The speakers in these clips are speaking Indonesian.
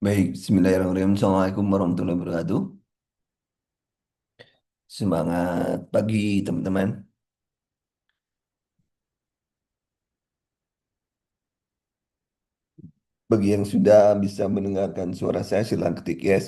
Baik, Bismillahirrahmanirrahim. Assalamualaikum warahmatullahi wabarakatuh. Semangat pagi, teman-teman. Bagi yang sudah bisa mendengarkan suara saya, silakan ketik yes.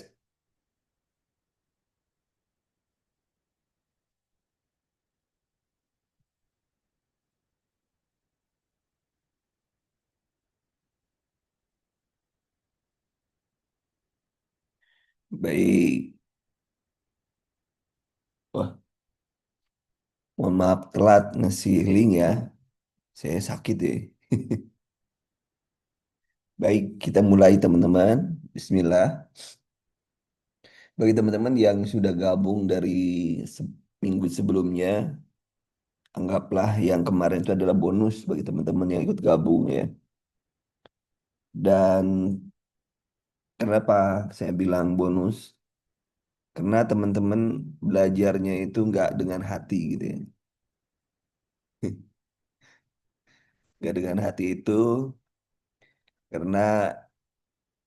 Baik. Wah, mohon maaf telat ngasih link ya. Saya sakit ya. Baik, kita mulai teman-teman. Bismillah. Bagi teman-teman yang sudah gabung dari minggu sebelumnya, anggaplah yang kemarin itu adalah bonus bagi teman-teman yang ikut gabung ya. Dan kenapa saya bilang bonus? Karena teman-teman belajarnya itu nggak dengan hati gitu ya. Nggak dengan hati itu karena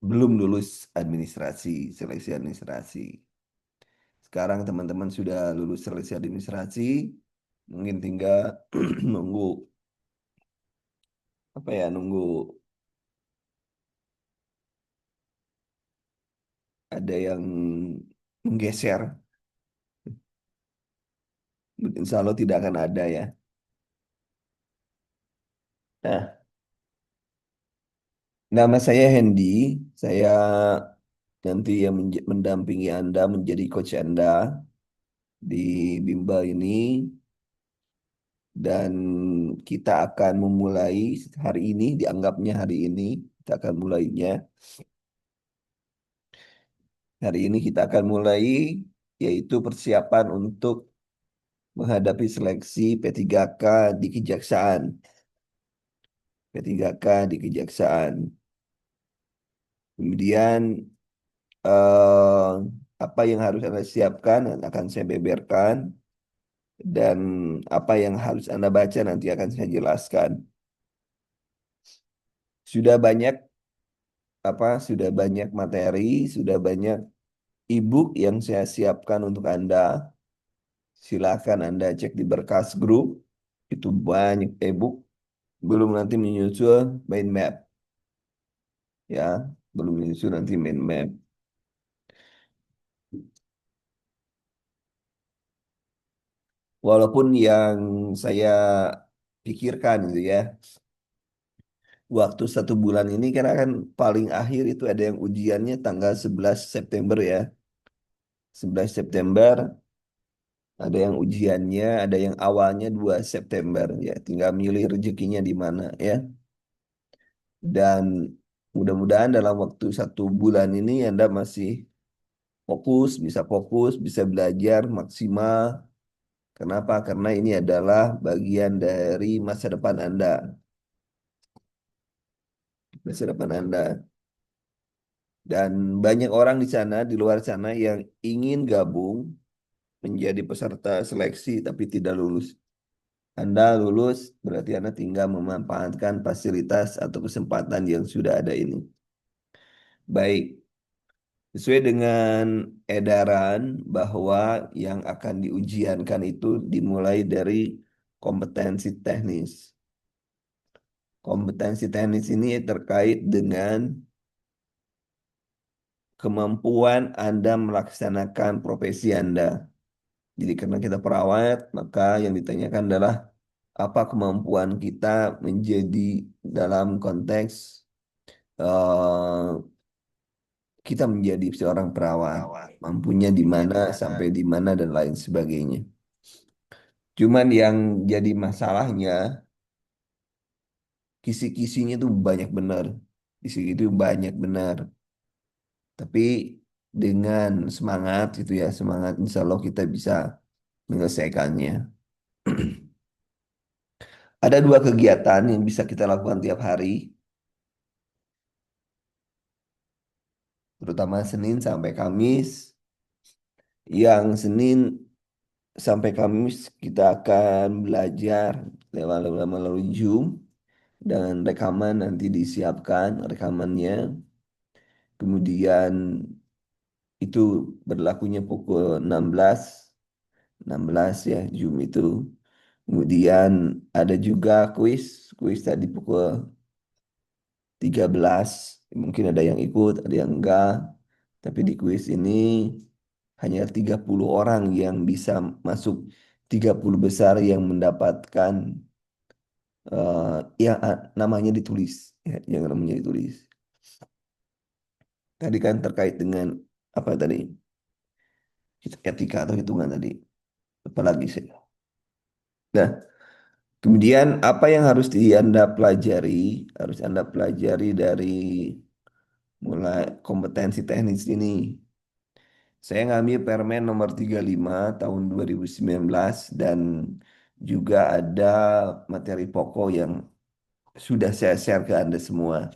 belum lulus administrasi, seleksi administrasi. Sekarang teman-teman sudah lulus seleksi administrasi, mungkin tinggal nunggu apa ya, nunggu ada yang menggeser. Insya Allah tidak akan ada ya. Nah, nama saya Hendy, saya nanti yang mendampingi Anda menjadi coach Anda di Bimba ini. Dan kita akan memulai hari ini, dianggapnya hari ini, kita akan mulainya. Hari ini kita akan mulai, yaitu persiapan untuk menghadapi seleksi P3K di Kejaksaan. P3K di Kejaksaan. Kemudian eh, apa yang harus Anda siapkan akan saya beberkan. Dan apa yang harus Anda baca nanti akan saya jelaskan. Sudah banyak sudah banyak materi, sudah banyak e-book yang saya siapkan untuk Anda. Silakan Anda cek di berkas grup. Itu banyak e-book. Belum nanti menyusul mind map. Ya, belum menyusul nanti mind map. Walaupun yang saya pikirkan gitu ya, waktu 1 bulan ini kan akan paling akhir itu ada yang ujiannya tanggal 11 September ya. 11 September ada yang ujiannya, ada yang awalnya 2 September ya. Tinggal milih rezekinya di mana ya. Dan mudah-mudahan dalam waktu 1 bulan ini Anda masih fokus, bisa belajar maksimal. Kenapa? Karena ini adalah bagian dari masa depan Anda. Masa depan Anda. Dan banyak orang di sana, di luar sana yang ingin gabung menjadi peserta seleksi tapi tidak lulus. Anda lulus, berarti Anda tinggal memanfaatkan fasilitas atau kesempatan yang sudah ada ini. Baik, sesuai dengan edaran bahwa yang akan diujiankan itu dimulai dari kompetensi teknis. Kompetensi teknis ini terkait dengan kemampuan Anda melaksanakan profesi Anda. Jadi karena kita perawat, maka yang ditanyakan adalah apa kemampuan kita menjadi dalam konteks eh, kita menjadi seorang perawat, mampunya di mana sampai di mana dan lain sebagainya. Cuman yang jadi masalahnya, kisi-kisinya tuh banyak benar. Kisi itu banyak benar. Tapi dengan semangat gitu ya, semangat insya Allah kita bisa menyelesaikannya. Ada 2 kegiatan yang bisa kita lakukan tiap hari, terutama Senin sampai Kamis. Yang Senin sampai Kamis kita akan belajar melalui Zoom dan rekaman nanti disiapkan rekamannya. Kemudian itu berlakunya pukul 16 ya Zoom itu. Kemudian ada juga kuis tadi pukul 13. Mungkin ada yang ikut, ada yang enggak. Tapi di kuis ini hanya 30 orang yang bisa masuk 30 besar yang mendapatkan yang namanya ditulis, ya, yang namanya ditulis. Tadi kan terkait dengan apa tadi? Etika atau hitungan tadi. Apalagi sih. Nah, kemudian apa yang harus Anda pelajari? Harus Anda pelajari dari mulai kompetensi teknis ini. Saya ngambil Permen nomor 35 tahun 2019 dan juga ada materi pokok yang sudah saya share ke Anda semua.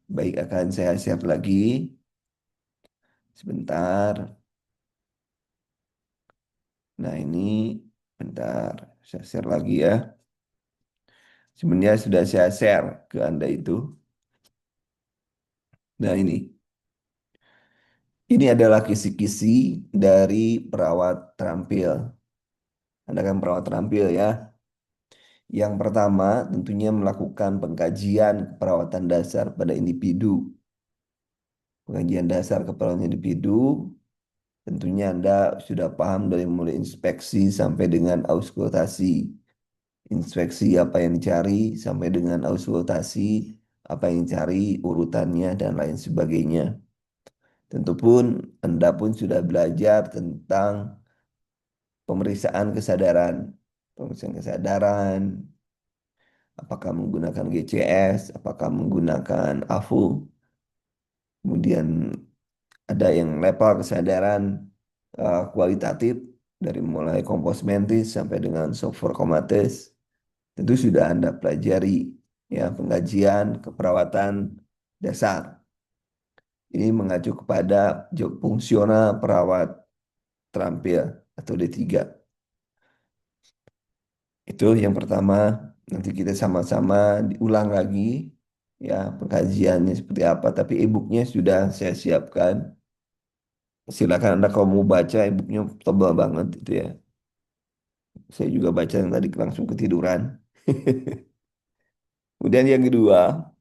Baik, akan saya share lagi. Sebentar. Nah, ini bentar. Saya share lagi ya. Sebenarnya sudah saya share ke Anda itu. Nah, ini. Ini adalah kisi-kisi dari perawat terampil. Anda kan perawat terampil ya. Yang pertama tentunya melakukan pengkajian keperawatan dasar pada individu. Pengkajian dasar keperawatan individu, tentunya Anda sudah paham dari mulai inspeksi sampai dengan auskultasi. Inspeksi apa yang dicari sampai dengan auskultasi, apa yang dicari, urutannya dan lain sebagainya. Tentu pun Anda pun sudah belajar tentang pemeriksaan kesadaran. Pemeriksaan kesadaran, apakah menggunakan GCS, apakah menggunakan AFU. Kemudian ada yang level kesadaran kualitatif dari mulai kompos mentis sampai dengan software komatis. Tentu sudah Anda pelajari ya pengkajian keperawatan dasar. Ini mengacu kepada job fungsional perawat terampil atau D3. Itu yang pertama. Nanti kita sama-sama diulang lagi ya pengkajiannya seperti apa. Tapi e-booknya sudah saya siapkan. Silakan Anda kalau mau baca e-booknya tebal banget itu ya. Saya juga baca yang tadi langsung ketiduran. Kemudian yang kedua,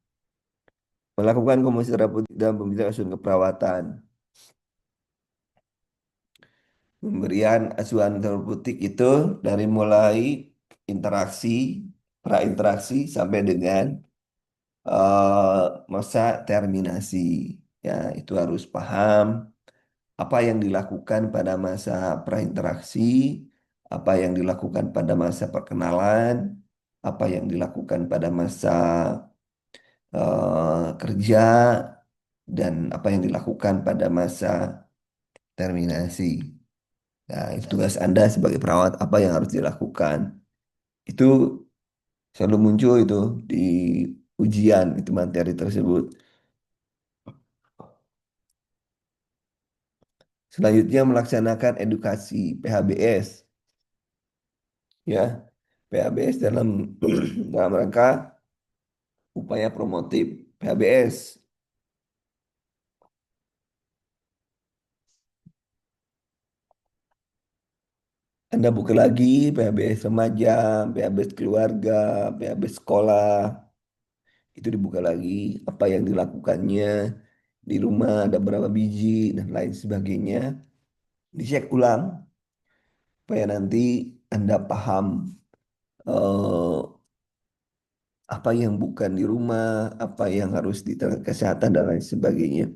melakukan komunikasi terapeutik dalam pembicaraan asuhan keperawatan. Pemberian asuhan terapeutik itu dari mulai interaksi, prainteraksi sampai dengan masa terminasi. Ya, itu harus paham apa yang dilakukan pada masa prainteraksi, apa yang dilakukan pada masa perkenalan, apa yang dilakukan pada masa kerja, dan apa yang dilakukan pada masa terminasi. Nah, itu tugas Anda sebagai perawat, apa yang harus dilakukan. Itu selalu muncul itu di ujian, itu materi tersebut. Selanjutnya melaksanakan edukasi PHBS. Ya, PHBS dalam dalam rangka upaya promotif. PHBS, Anda buka lagi PHBS remaja, PHBS keluarga, PHBS sekolah, itu dibuka lagi apa yang dilakukannya di rumah ada berapa biji dan lain sebagainya. Dicek ulang supaya nanti Anda paham eh, apa yang bukan di rumah, apa yang harus di tenaga kesehatan dan lain sebagainya.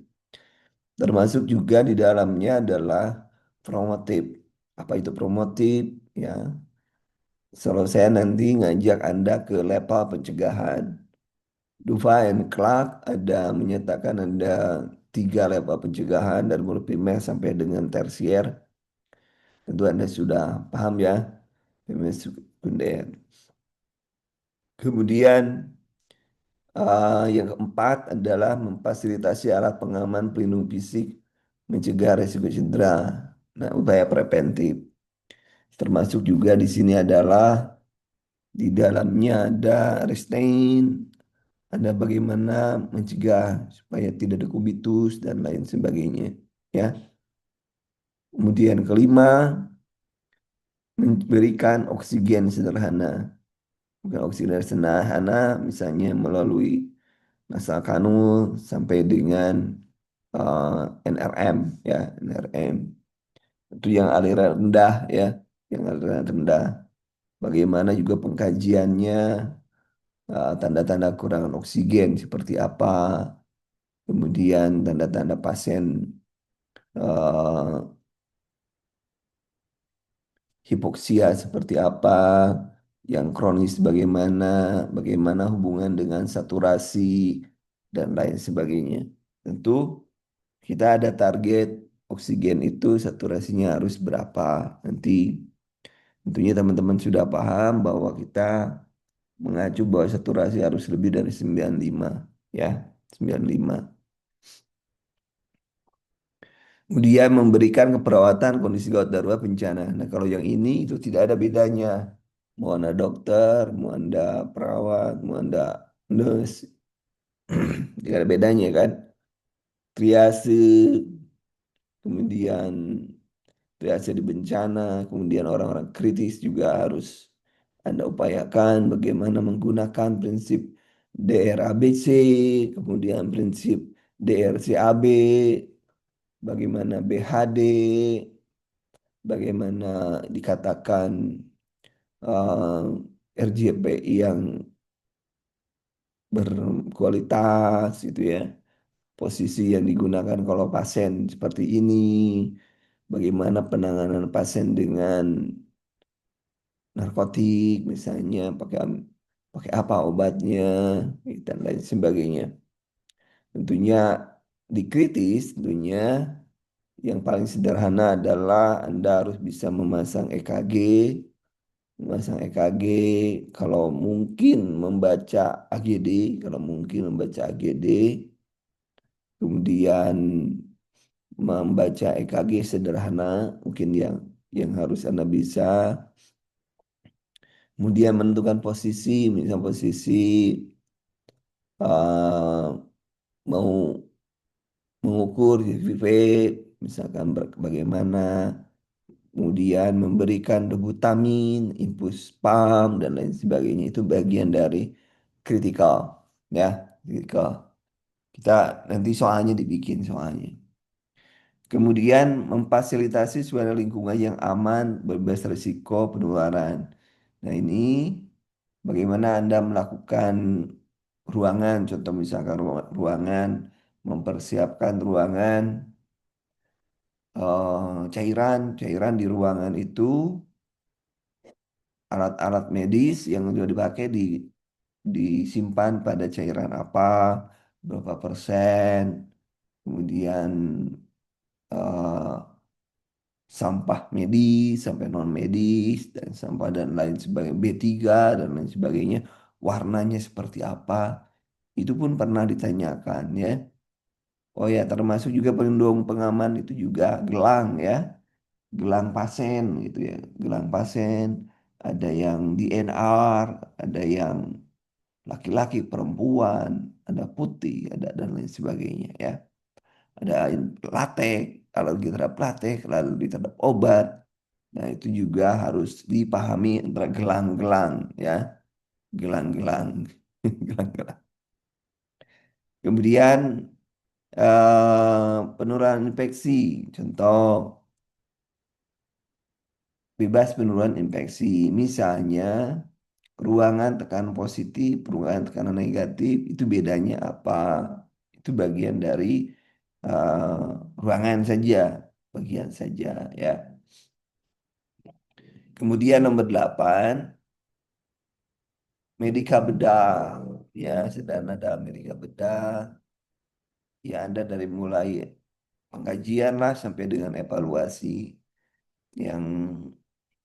Termasuk juga di dalamnya adalah promotif. Apa itu promotif? Ya, kalau saya nanti ngajak Anda ke level pencegahan. Duva and Clark ada menyatakan ada 3 level pencegahan dari mulai primer sampai dengan tersier. Tentu Anda sudah paham ya, primer sekunder. Kemudian yang keempat adalah memfasilitasi alat pengaman pelindung fisik mencegah risiko cedera. Nah, upaya preventif. Termasuk juga di sini adalah di dalamnya ada restrain, ada bagaimana mencegah supaya tidak ada kubitus dan lain sebagainya. Ya. Kemudian kelima, memberikan oksigen sederhana. Bukan oksigen sederhana, misalnya melalui nasal kanul sampai dengan NRM, ya, NRM. Itu yang aliran rendah, ya, yang aliran rendah. Bagaimana juga pengkajiannya, tanda-tanda kurangan oksigen seperti apa, kemudian tanda-tanda pasien eh, hipoksia seperti apa, yang kronis bagaimana, bagaimana hubungan dengan saturasi, dan lain sebagainya. Tentu kita ada target oksigen itu saturasinya harus berapa nanti. Tentunya teman-teman sudah paham bahwa kita mengacu bahwa saturasi harus lebih dari 95, ya, 95. Kemudian memberikan keperawatan kondisi gawat darurat bencana. Nah, kalau yang ini itu tidak ada bedanya. Mau Anda dokter, mau Anda perawat, mau Anda nurse, tidak ada bedanya kan. Triase, kemudian triase di bencana, kemudian orang-orang kritis juga harus Anda upayakan bagaimana menggunakan prinsip DRABC, kemudian prinsip DRCAB, bagaimana BHD, bagaimana dikatakan RJPI yang berkualitas itu ya, posisi yang digunakan kalau pasien seperti ini, bagaimana penanganan pasien dengan narkotik misalnya, pakai pakai apa obatnya dan lain sebagainya. Tentunya di kritis, tentunya yang paling sederhana adalah Anda harus bisa memasang EKG, kalau mungkin membaca AGD, kalau mungkin membaca AGD, kemudian membaca EKG sederhana, mungkin yang harus Anda bisa, kemudian menentukan posisi, misalnya posisi eh, mau mengukur HPV, misalkan bagaimana, kemudian memberikan dobutamin, infus pump, dan lain sebagainya. Itu bagian dari kritikal, ya, kritikal. Kita nanti soalnya dibikin soalnya. Kemudian memfasilitasi suara lingkungan yang aman, bebas risiko penularan. Nah ini bagaimana Anda melakukan ruangan, contoh misalkan ruangan, mempersiapkan ruangan, cairan di ruangan itu, alat-alat medis yang sudah dipakai disimpan pada cairan apa, berapa persen, kemudian eh, sampah medis, sampai non medis, dan sampah dan lain sebagainya, B3 dan lain sebagainya, warnanya seperti apa, itu pun pernah ditanyakan ya. Oh ya, termasuk juga pelindung pengaman itu juga gelang ya, gelang pasien gitu ya, gelang pasien, ada yang DNR, ada yang laki-laki, perempuan, ada putih, ada dan lain sebagainya ya. Ada latek, alergi terhadap latek, lalu terhadap obat. Nah, itu juga harus dipahami antara gelang-gelang ya, gelang-gelang, gelang-gelang. Kemudian penularan infeksi, contoh bebas penularan infeksi, misalnya ruangan tekanan positif, ruangan tekanan negatif, itu bedanya apa? Itu bagian dari ruangan saja, bagian saja ya. Kemudian nomor 8, medika bedah. Ya, sedang ada medika bedah. Ya, Anda dari mulai pengkajian lah sampai dengan evaluasi yang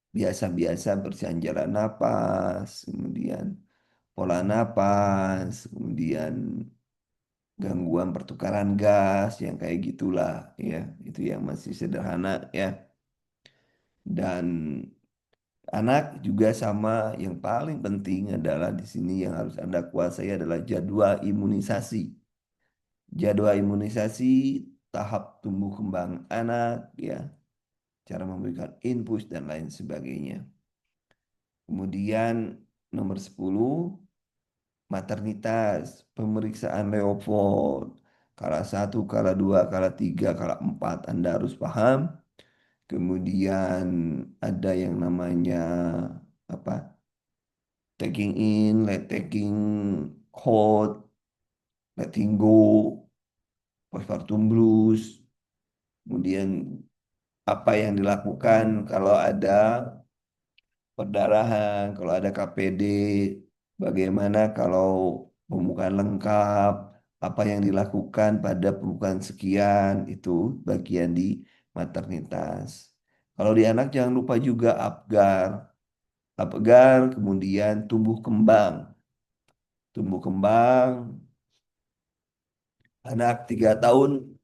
biasa-biasa, bersihan jalan napas, kemudian pola napas, kemudian gangguan pertukaran gas yang kayak gitulah ya. Itu yang masih sederhana ya. Dan Anak juga sama, yang paling penting adalah di sini yang harus Anda kuasai adalah jadwal imunisasi. Jadwal imunisasi, tahap tumbuh kembang anak, ya, cara memberikan infus dan lain sebagainya. Kemudian nomor 10, maternitas, pemeriksaan Leopold. Kala 1, kala 2, kala 3, kala 4 Anda harus paham. Kemudian ada yang namanya apa? Taking in, let taking hold, letting go, postpartum blues. Kemudian apa yang dilakukan kalau ada perdarahan, kalau ada KPD, bagaimana kalau pembukaan lengkap, apa yang dilakukan pada pembukaan sekian, itu bagian di maternitas. Kalau di anak jangan lupa juga Apgar. Apgar, kemudian tumbuh kembang. Tumbuh kembang, anak 3 tahun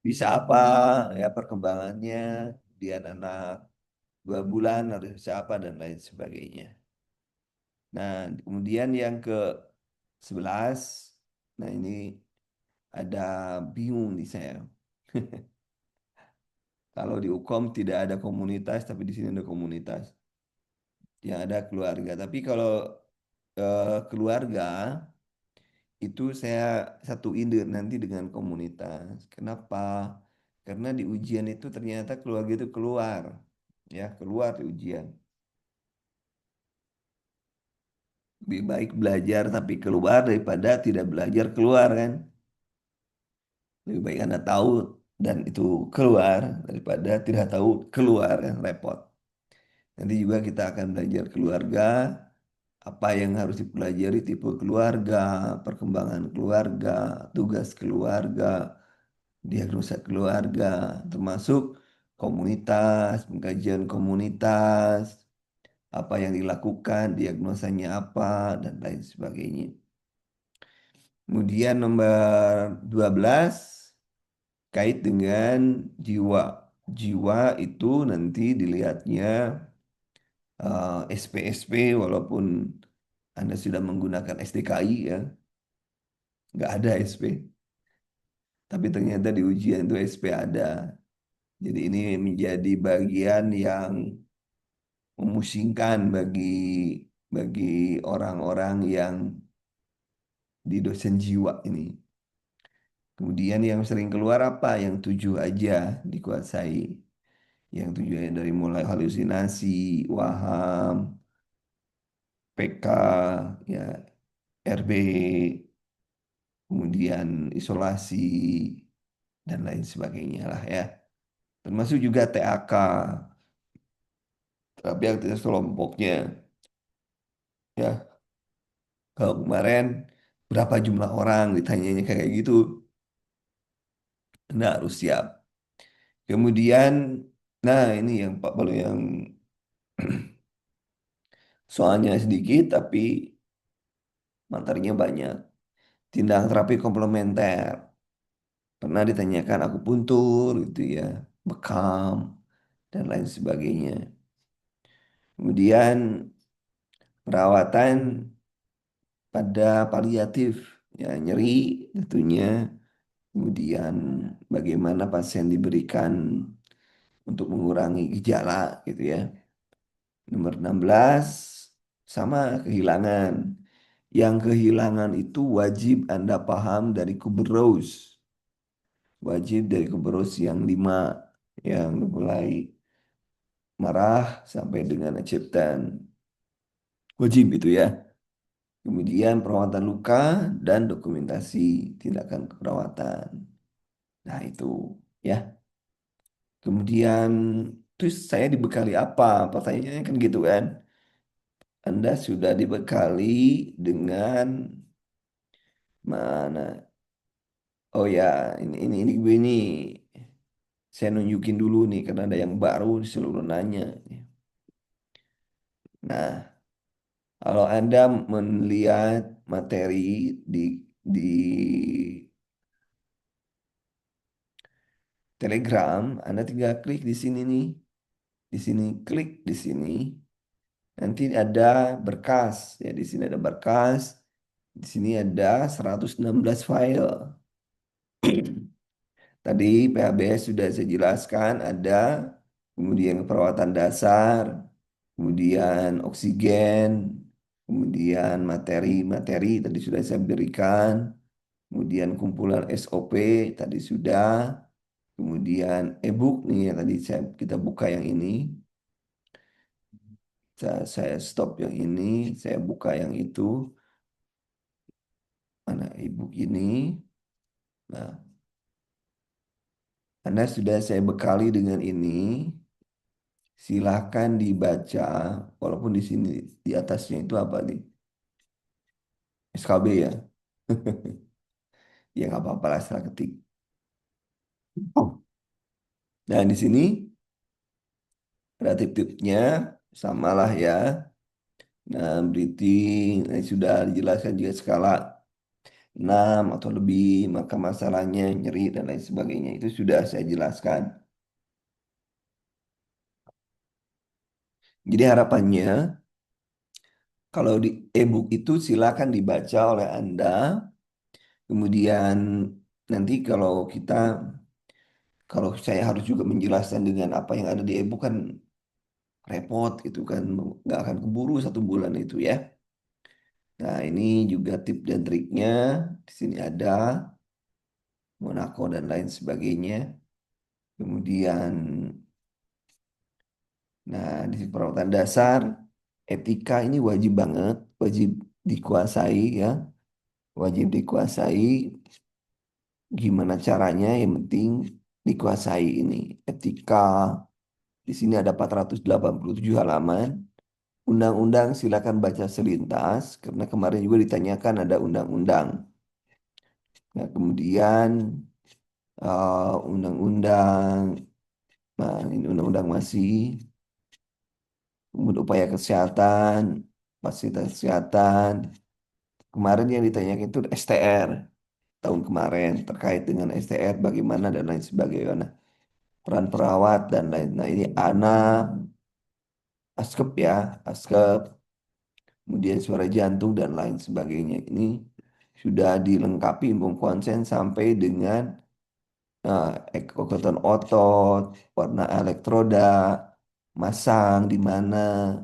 bisa apa ya perkembangannya, kemudian anak 2 bulan harus bisa apa dan lain sebagainya. Nah, kemudian yang ke 11, nah ini ada bingung nih saya. Kalau di Ukom tidak ada komunitas, tapi di sini ada komunitas. Yang ada keluarga. Tapi kalau keluarga itu saya satuin nanti dengan komunitas. Kenapa? Karena di ujian itu ternyata keluarga itu keluar. Ya, keluar di ujian. Lebih baik belajar tapi keluar daripada tidak belajar keluar kan. Lebih baik Anda tahu dan itu keluar daripada tidak tahu keluar kan repot. Nanti juga kita akan belajar keluarga, apa yang harus dipelajari tipe keluarga, perkembangan keluarga, tugas keluarga, diagnosa keluarga, termasuk komunitas, pengkajian komunitas, apa yang dilakukan, diagnosanya apa, dan lain sebagainya. Kemudian nomor 12 kait dengan jiwa. Jiwa itu nanti dilihatnya SP-SP walaupun Anda sudah menggunakan SDKI ya, nggak ada SP. Tapi ternyata di ujian itu SP ada. Jadi ini menjadi bagian yang memusingkan bagi orang-orang yang di dosen jiwa ini. Kemudian yang sering keluar apa? Yang 7 aja dikuasai. Yang 7 dari mulai halusinasi, waham, PK, ya, RB, kemudian isolasi, dan lain sebagainya lah ya. Termasuk juga TAK, terapi aktivitas kelompoknya. Ya, kalau kemarin berapa jumlah orang ditanyanya kayak gitu, Anda harus siap. Kemudian, nah ini yang Pak Balu yang soalnya sedikit tapi materinya banyak. Tindakan terapi komplementer. Pernah ditanyakan aku puntur gitu ya, bekam dan lain sebagainya. Kemudian perawatan pada paliatif, ya nyeri tentunya. Kemudian bagaimana pasien diberikan untuk mengurangi gejala gitu ya. Nomor 16 sama kehilangan. Yang kehilangan itu wajib Anda paham dari Kuberus. Wajib dari Kuberus yang 5 yang mulai marah sampai dengan acceptan. Wajib itu ya. Kemudian perawatan luka dan dokumentasi tindakan keperawatan. Nah itu ya. Kemudian terus saya dibekali apa? Pertanyaannya kan gitu kan. Anda sudah dibekali dengan mana? Oh ya, ini gue nih. Saya nunjukin dulu nih karena ada yang baru di seluruh nanya. Nah, kalau Anda melihat materi di Telegram, Anda tinggal klik di sini nih. Di sini klik di sini. Nanti ada berkas. Ya, di sini ada berkas. Di sini ada 116 file. Tadi PHBS sudah saya jelaskan ada, kemudian perawatan dasar, kemudian oksigen, kemudian materi-materi tadi sudah saya berikan, kemudian kumpulan SOP tadi sudah, kemudian e-book nih yang tadi kita buka yang ini, saya stop yang ini, saya buka yang itu, mana e-book ini. Nah, Anda sudah saya bekali dengan ini. Silahkan dibaca, walaupun di sini di atasnya itu apa nih? SKB ya. Ya nggak apa-apa lah setelah ketik. Oh. Nah di sini ada tip-tipnya, samalah ya. Nah breathing, nah, sudah dijelaskan juga skala 6 atau lebih, maka masalahnya nyeri dan lain sebagainya. Itu sudah saya jelaskan. Jadi harapannya, kalau di e-book itu silakan dibaca oleh Anda. Kemudian nanti kalau saya harus juga menjelaskan dengan apa yang ada di e-book kan repot gitu kan, nggak akan keburu 1 bulan itu ya. Nah ini juga tips dan triknya di sini ada Monaco dan lain sebagainya. Kemudian, nah di perawatan dasar etika ini wajib banget, wajib dikuasai ya, wajib dikuasai. Gimana caranya? Yang penting dikuasai ini etika. Di sini ada 487 halaman. Undang-undang silakan baca selintas karena kemarin juga ditanyakan ada undang-undang. Nah, kemudian undang-undang, nah ini undang-undang masih, kemudian upaya kesehatan, fasilitas kesehatan. Kemarin yang ditanyakan itu STR tahun kemarin terkait dengan STR bagaimana dan lain sebagainya. Nah, peran perawat dan lain. Nah ini anak, askep ya, askep, kemudian suara jantung dan lain sebagainya. Ini sudah dilengkapi info konsen sampai dengan eh, ekoton otot, warna elektroda, masang di mana,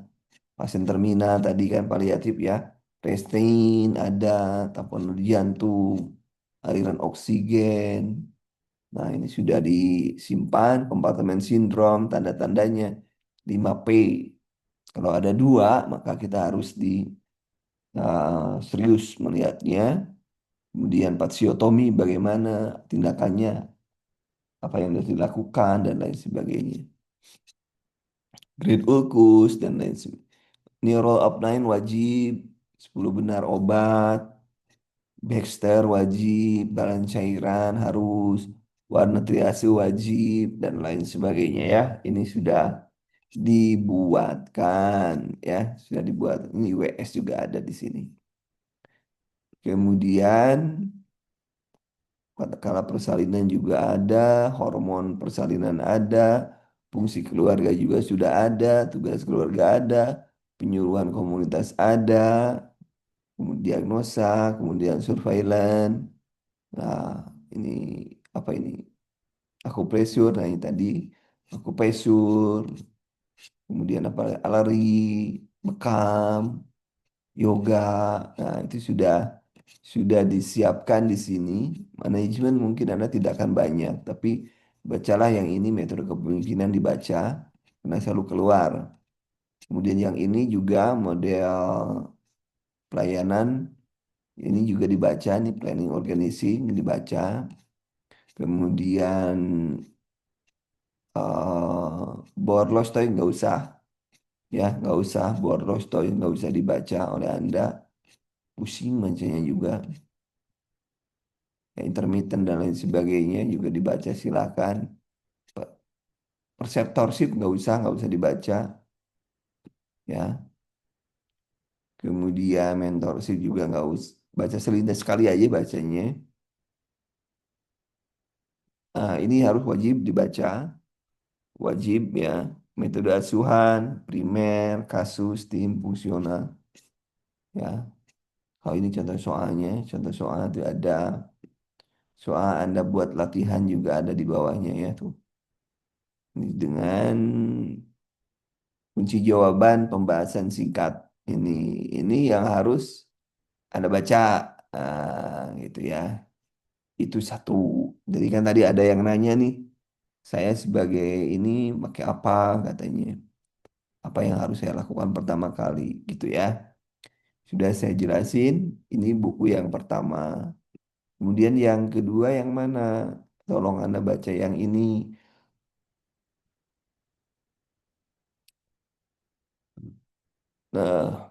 pasien terminal tadi kan paliatif ya, resting ada, tampon jantung, aliran oksigen. Nah, ini sudah disimpan, kompartemen sindrom, tanda-tandanya 5P. Kalau ada 2, maka kita harus serius melihatnya. Kemudian pasiotomi bagaimana tindakannya, apa yang harus dilakukan dan lain sebagainya. Grade ulkus dan lain sebagainya. Neural upline wajib, 10 benar obat, Baxter wajib, bahan cairan harus, warna triase wajib dan lain sebagainya ya. Ini sudah dibuatkan ya, sudah dibuat. Ini WS juga ada di sini. Kemudian kala persalinan juga ada, hormon persalinan ada, fungsi keluarga juga sudah ada, tugas keluarga ada, penyuluhan komunitas ada, kemudian diagnosa, kemudian surveillance. Nah, ini apa ini? Akupresur, nah ini tadi akupresur, kemudian apa alergi, bekam, yoga. Nah, itu sudah disiapkan di sini. Manajemen mungkin Anda tidak akan banyak, tapi bacalah yang ini metode kepemimpinan dibaca karena selalu keluar. Kemudian yang ini juga model pelayanan ini juga dibaca nih planning organizing dibaca. Kemudian Borlos toy nggak usah ya, nggak usah Borlos toy nggak usah dibaca oleh Anda, pusing bacanya juga. Ya, intermittent dan lain sebagainya juga dibaca silakan. Perseptorship nggak usah dibaca ya. Kemudian mentorship juga nggak usah baca selintas sekali aja bacanya. Nah, ini harus wajib dibaca, wajib ya. Metode asuhan, primer, kasus, tim, fungsional. Ya, kalau ini contoh soalnya, contoh soal itu ada soal Anda buat latihan juga ada di bawahnya ya tuh. Ini dengan kunci jawaban pembahasan singkat. Ini ini yang harus Anda baca, gitu ya. Itu satu. Jadi kan tadi ada yang nanya nih, saya sebagai ini pakai apa katanya. Apa yang harus saya lakukan pertama kali gitu ya. Sudah saya jelasin, ini buku yang pertama. Kemudian yang kedua yang mana? Tolong Anda baca yang ini. Nah,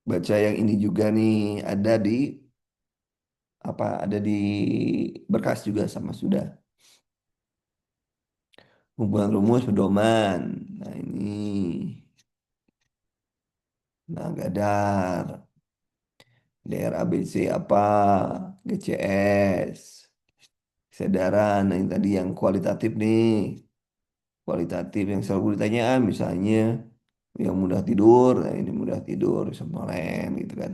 baca yang ini juga nih ada di apa? Ada di berkas juga sama sudah. Kumpulan rumus pedoman. Nah, ini. Nah, Gadar. Daerah ABC apa? GCS. Kesadaran. Nah, ini tadi yang kualitatif nih. Kualitatif yang selalu ditanyaan misalnya yang mudah tidur, nah ini mudah tidur, semalen gitu kan.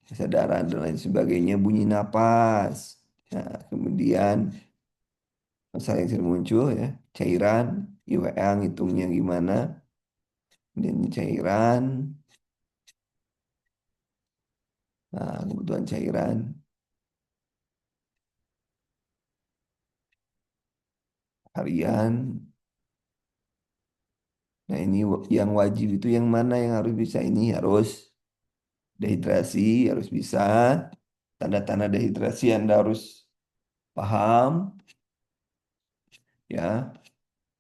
Kesadaran dan lain sebagainya, bunyi napas. Nah, kemudian masalah yang sering muncul ya, cairan, IWA ngitungnya gimana, dan cairan, nah kebutuhan cairan, harian. Nah ini yang wajib itu yang mana yang harus bisa ini harus dehidrasi, harus bisa. Tanda-tanda dehidrasi Anda harus paham ya.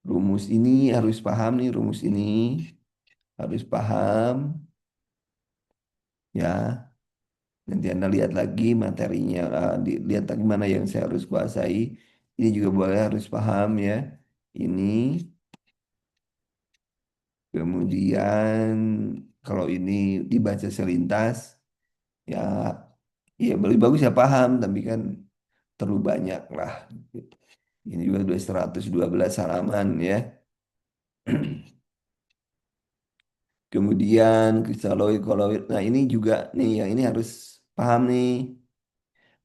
Rumus ini harus paham nih, rumus ini harus paham ya. Nanti Anda lihat lagi materinya, lihat lagi mana yang saya harus kuasai. Ini juga boleh harus paham ya. Ini kemudian kalau ini dibaca selintas ya, ya lebih bagus ya paham, tapi kan terlalu banyak lah. Ini juga 112 halaman ya. Kemudian kristaloid, koloid. Nah ini juga nih yang ini harus paham nih.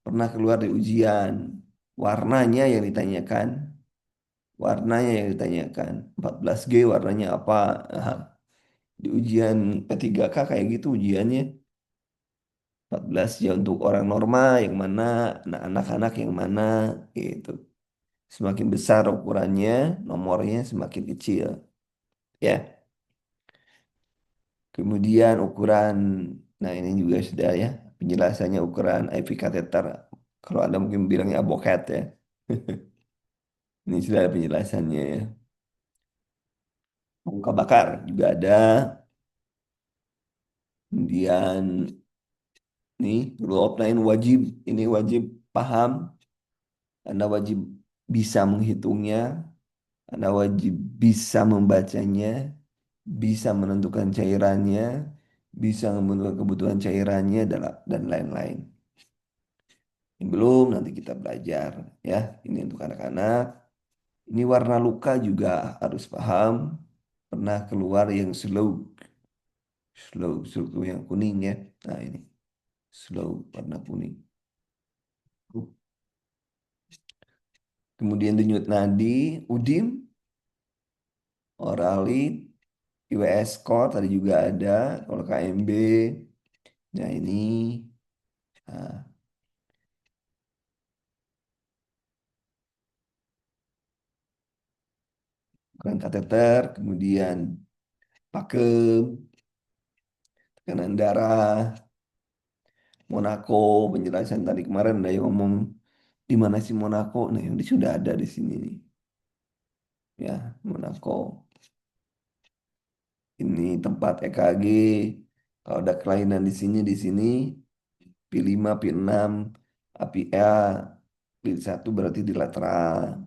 Pernah keluar di ujian. Warnanya yang ditanyakan. Warnanya yang ditanyakan. 14G warnanya apa? Aha. Di ujian P3K kayak gitu ujiannya. 14 ya untuk orang normal yang mana, nah anak-anak yang mana gitu. Semakin besar ukurannya, nomornya semakin kecil. Ya. Kemudian ukuran, nah ini juga sudah ya, penjelasannya ukuran IV kateter. Kalau Anda mungkin bilangnya abokat ya. Ini sudah ada penjelasannya ya. Luka bakar juga ada. Kemudian nih, rule of nine wajib, ini wajib paham. Anda wajib bisa menghitungnya. Anda wajib bisa membacanya, bisa menentukan cairannya, bisa menentukan kebutuhan cairannya, dan lain-lain. Ini belum, nanti kita belajar ya. Ini untuk anak-anak. Ini warna luka juga harus paham. Pernah keluar yang slow, slow yang kuning ya. Nah ini slow warna kuning. Kemudian denyut nadi, udim, oralit, IWS score tadi juga ada. Kalau KMB, nah ini nah, ukuran kateter, kemudian pakem, tekanan darah, Monaco, penjelasan tadi kemarin ada yang ngomong di mana sih Monaco. Nah, ini sudah ada di sini nih. Ya, Monaco. Ini tempat EKG. Kalau ada kelainan di sini P5, P6, APA, P1 berarti di lateral.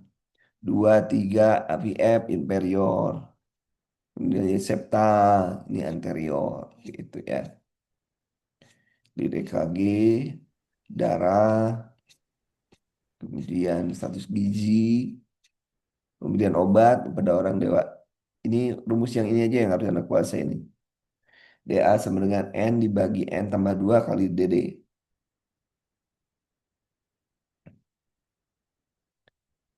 2, 3, APF inferior. Kemudian ini septa, ini anterior gitu ya. Di EKG, darah, kemudian status gizi, kemudian obat pada orang dewa. Ini rumus yang ini aja yang harus Anda kuasai ini. DA sama dengan N dibagi N tambah 2 kali DD.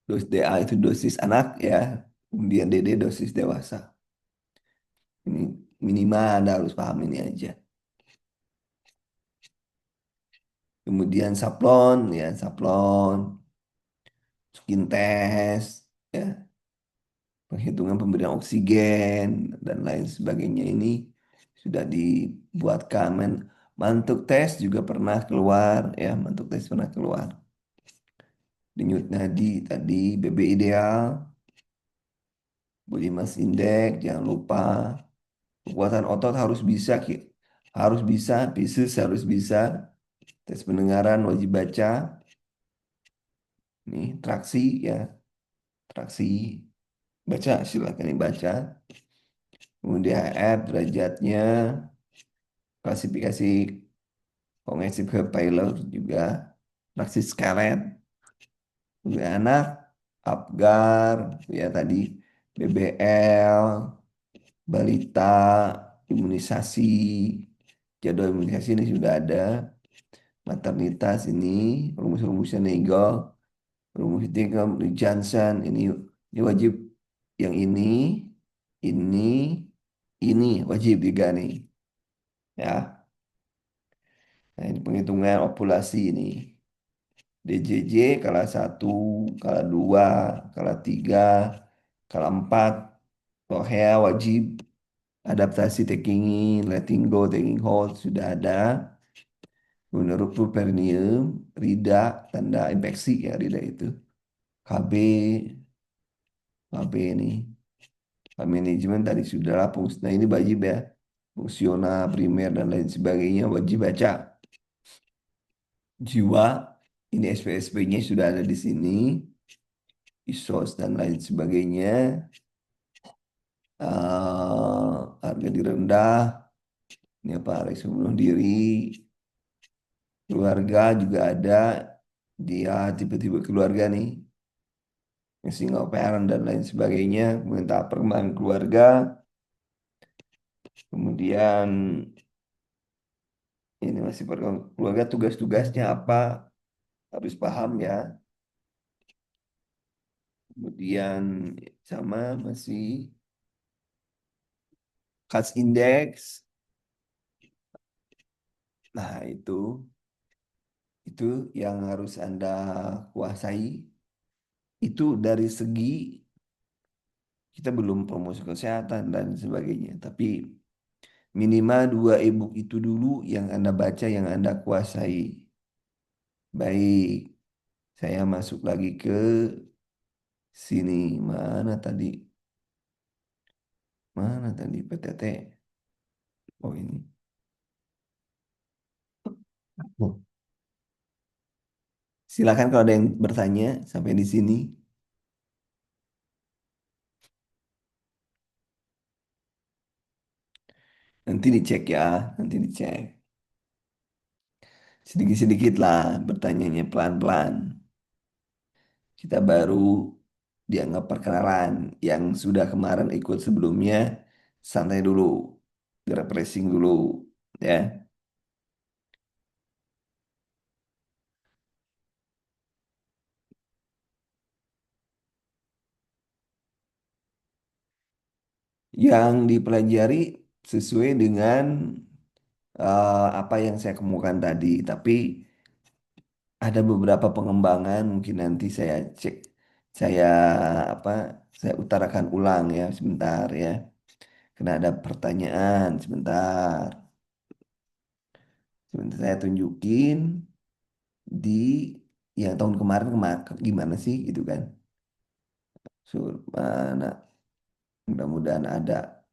DA itu dosis anak ya, kemudian DD dosis dewasa. Ini minimal Anda harus paham ini aja. Kemudian saplon ya, saplon, skin test, ya, penghitungan pemberian oksigen dan lain sebagainya ini sudah dibuatkan. Mantuk tes juga pernah keluar ya, mantuk tes pernah keluar. Denyut nadi tadi, BB ideal, body mass index, jangan lupa. Kekuatan otot harus bisa, harus bisa, Pisces harus bisa. Tes pendengaran wajib baca. Nih, traksi ya, traksi. Baca, silakan dibaca. Kemudian HF, derajatnya, klasifikasi kognitif ke Taylor juga, traksi skelet. Kemudian anak, Apgar, ya tadi, BBL, balita, imunisasi, jadwal imunisasi ini sudah ada. Maternitas ini rumus-rumusnya Nagel, rumus Ingham, Johnson ini wajib yang ini, ini wajib juga nih ya. Nah, ini penghitungan populasi ini. DJJ kala 1, kala 2, kala 3, kala 4. Lohea wajib adaptasi taking in, letting go, taking hold sudah ada. Menurut Perineum, Rida, tanda infeksi ya Rida itu. KB, KB ini. Manajemen tadi sudahlah, nah ini wajib ya. Fungsional, primer, dan lain sebagainya wajib baca. Jiwa, ini SPSP-nya sudah ada di sini. ISOS dan lain sebagainya. Harga direndah. Ini apa? Resiko bunuh diri. Keluarga juga ada. Dia tipe-tipe keluarga nih. Single parent dan lain sebagainya. Kemudian tahap perkembangan keluarga. Kemudian ini masih perkembangan keluarga, tugas-tugasnya apa harus paham ya. Kemudian sama masih CAS index. Nah, itu yang harus Anda kuasai. Itu dari segi kita belum promosi kesehatan dan sebagainya, tapi minimal 2 ebook itu dulu yang Anda baca, yang Anda kuasai. Baik, saya masuk lagi ke sini. Mana tadi? Mana tadi PTT? Oh ini. Oh, silakan kalau ada yang bertanya sampai di sini. Nanti dicek ya, nanti dicek. Sedikit-sedikit lah bertanyanya pelan-pelan. Kita baru dianggap perkenalan. Yang sudah kemarin ikut sebelumnya, santai dulu. Refreshing dulu. Ya. Yang dipelajari sesuai dengan apa yang saya kemukakan tadi. Tapi ada beberapa pengembangan mungkin nanti saya cek, saya apa, saya utarakan ulang ya sebentar ya. Karena ada pertanyaan sebentar. Sebentar saya tunjukin di yang tahun kemarin gimana sih gitu kan. Mana mudah-mudahan ada.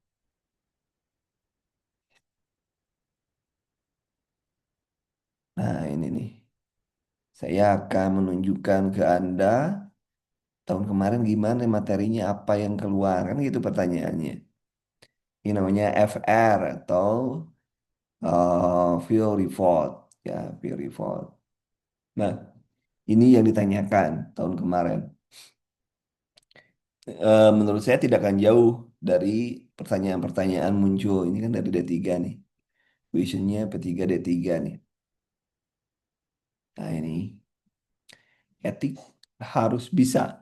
Nah, ini nih. Saya akan menunjukkan ke Anda tahun kemarin gimana materinya, apa yang keluar. Kan gitu pertanyaannya. Ini namanya FR atau Field Report. Ya, Field Report. Nah, Ini yang ditanyakan tahun kemarin. Menurut saya tidak akan jauh dari pertanyaan-pertanyaan muncul. Ini kan dari D3 nih. Questionnya P3 D3 nih. Nah ini etik harus bisa.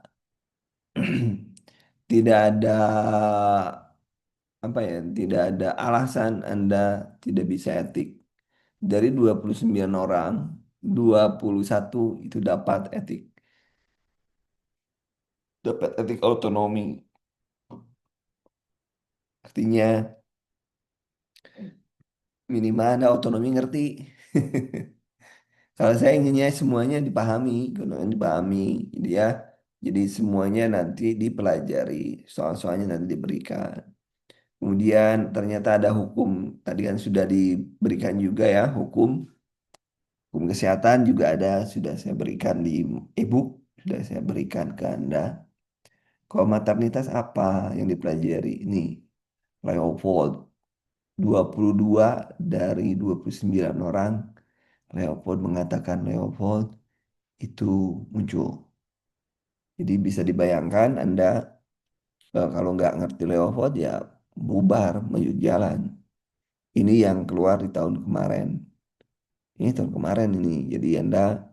Tidak ada apa ya, tidak ada alasan Anda tidak bisa etik. Dari 29 orang, 21 itu dapat etik autonomi. Artinya minimal Anda otonomi ngerti. Kalau saya inginnya semuanya dipahami, gunanya dipahami, jadi ya, jadi semuanya nanti dipelajari, soal-soalnya nanti diberikan. Kemudian ternyata ada hukum, tadi kan sudah diberikan juga ya, hukum kesehatan juga ada, sudah saya berikan di e-book, sudah saya berikan ke Anda. Kalau maternitas apa yang dipelajari? Ini Leopold, 22 dari 29 orang, Leopold mengatakan Leopold itu muncul. Jadi bisa dibayangkan Anda kalau nggak ngerti Leopold ya bubar, maju jalan. Ini yang keluar di tahun kemarin. Ini tahun kemarin ini. Jadi Anda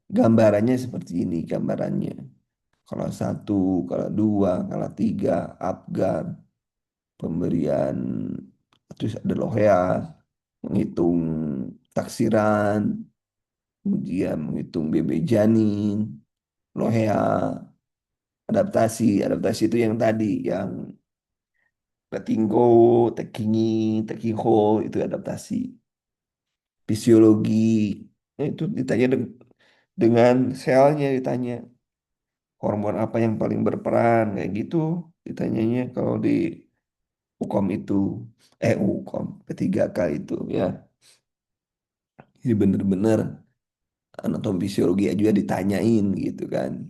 gambarannya seperti ini gambarannya. Kalau satu, kalau dua, kalau tiga, Afgan, pemberian, terus ada Lohea, menghitung taksiran, kemudian menghitung BB janin, Lohea, adaptasi. Adaptasi itu yang tadi, yang Lettinggo, Tekingi, Tekiho itu adaptasi. Fisiologi, nah, itu ditanya dengan selnya ditanya hormon apa yang paling berperan kayak gitu ditanyanya kalau di UKOM itu UKOM P3K itu ya. Jadi bener-bener anatomi fisiologi juga ditanyain gitu kan.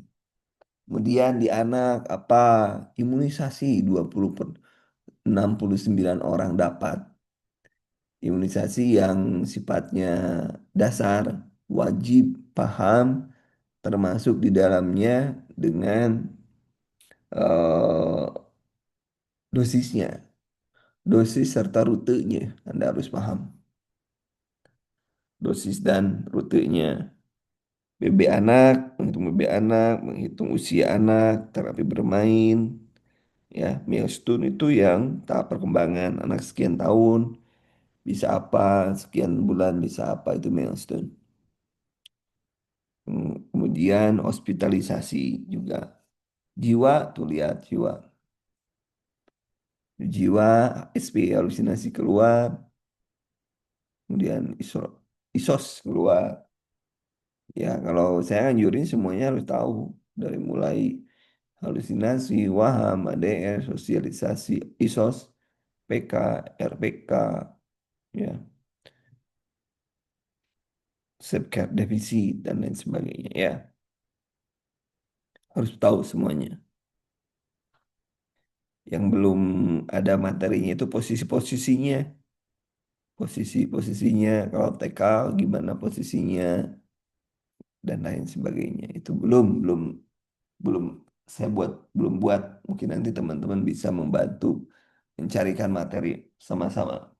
Kemudian di anak apa imunisasi 69 orang dapat. Imunisasi yang sifatnya dasar, wajib, paham, termasuk di dalamnya dengan eh, dosisnya, dosis serta rutenya. Anda harus paham dosis dan rutenya. BB anak, menghitung BB anak, menghitung usia anak, terapi bermain, ya, milestone itu yang tahap perkembangan anak sekian tahun, bisa apa, sekian bulan bisa apa itu milestone. Kemudian hospitalisasi juga. Jiwa, tuh lihat jiwa. Jiwa, SP, halusinasi keluar. Kemudian ISOS keluar. Ya, kalau saya anjurin semuanya harus tahu. Dari mulai halusinasi, waham, ADR, sosialisasi, ISOS, PK, RPK, ya, self-care defisit, dan lain sebagainya. Ya, harus tahu semuanya. Yang belum ada materinya itu posisi-posisinya. Posisi-posisinya, kalau TK gimana posisinya, dan lain sebagainya. Itu belum saya belum buat. Mungkin nanti teman-teman bisa membantu mencarikan materi sama-sama.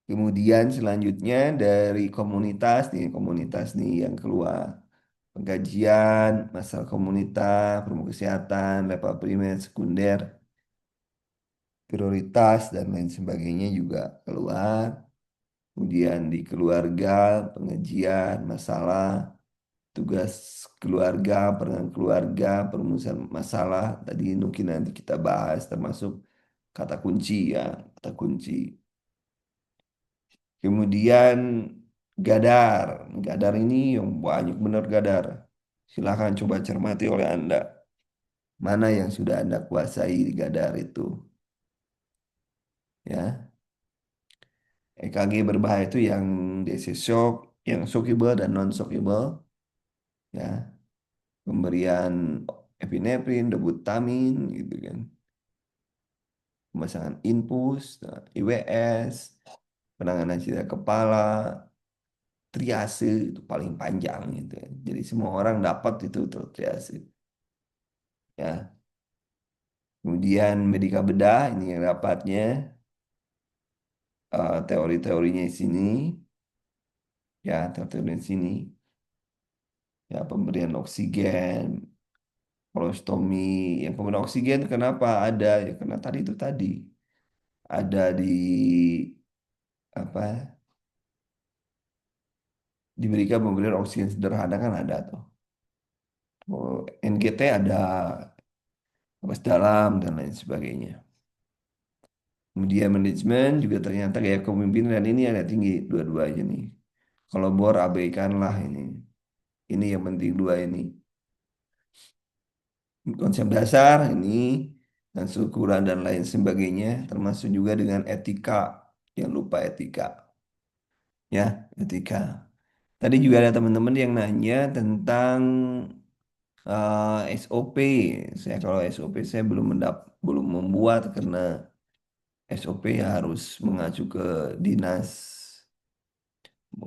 Kemudian selanjutnya dari komunitas nih yang keluar. Pengkajian, masalah komunitas, promo kesehatan, level primer, sekunder, prioritas, dan lain sebagainya juga keluar. Kemudian di keluarga, pengajian, masalah, tugas keluarga, peran keluarga, perumusan masalah. Tadi mungkin nanti kita bahas termasuk kata kunci ya, kata kunci. Kemudian Gadar. Gadar ini yang banyak benar Gadar. Silahkan coba cermati oleh Anda. Mana yang sudah Anda kuasai di Gadar itu. Ya, EKG berbahaya itu yang DC shock, yang shockable dan non-shockable. Ya, pemberian epinefrin, dobutamin gitu kan. Pemasangan infus, nah, IWS, penanganan cedera kepala, triase itu paling panjang gitu ya. Jadi semua orang dapat itu triase. Ya. Kemudian medika bedah ini yang dapatnya teori-teorinya di sini ya teori-teorinya di sini ya pemberian oksigen, kolostomi, yang pemberian oksigen kenapa ada ya karena tadi itu tadi ada di apa diberikan pemberian oksigen sederhana kan ada tuh. Oh, NGT ada nafas dalam dan lain sebagainya. Kemudian manajemen juga ternyata gaya kepemimpinan ini ada tinggi dua-duanya nih. Kalau bor abaikanlah ini. Ini yang penting dua ini. Konsep dasar ini dan syukuran dan lain sebagainya termasuk juga dengan etika. Jangan lupa etika ya, etika. Tadi juga ada teman-teman yang nanya tentang SOP. Saya kalau SOP saya belum membuat karena SOP harus mengacu ke dinas,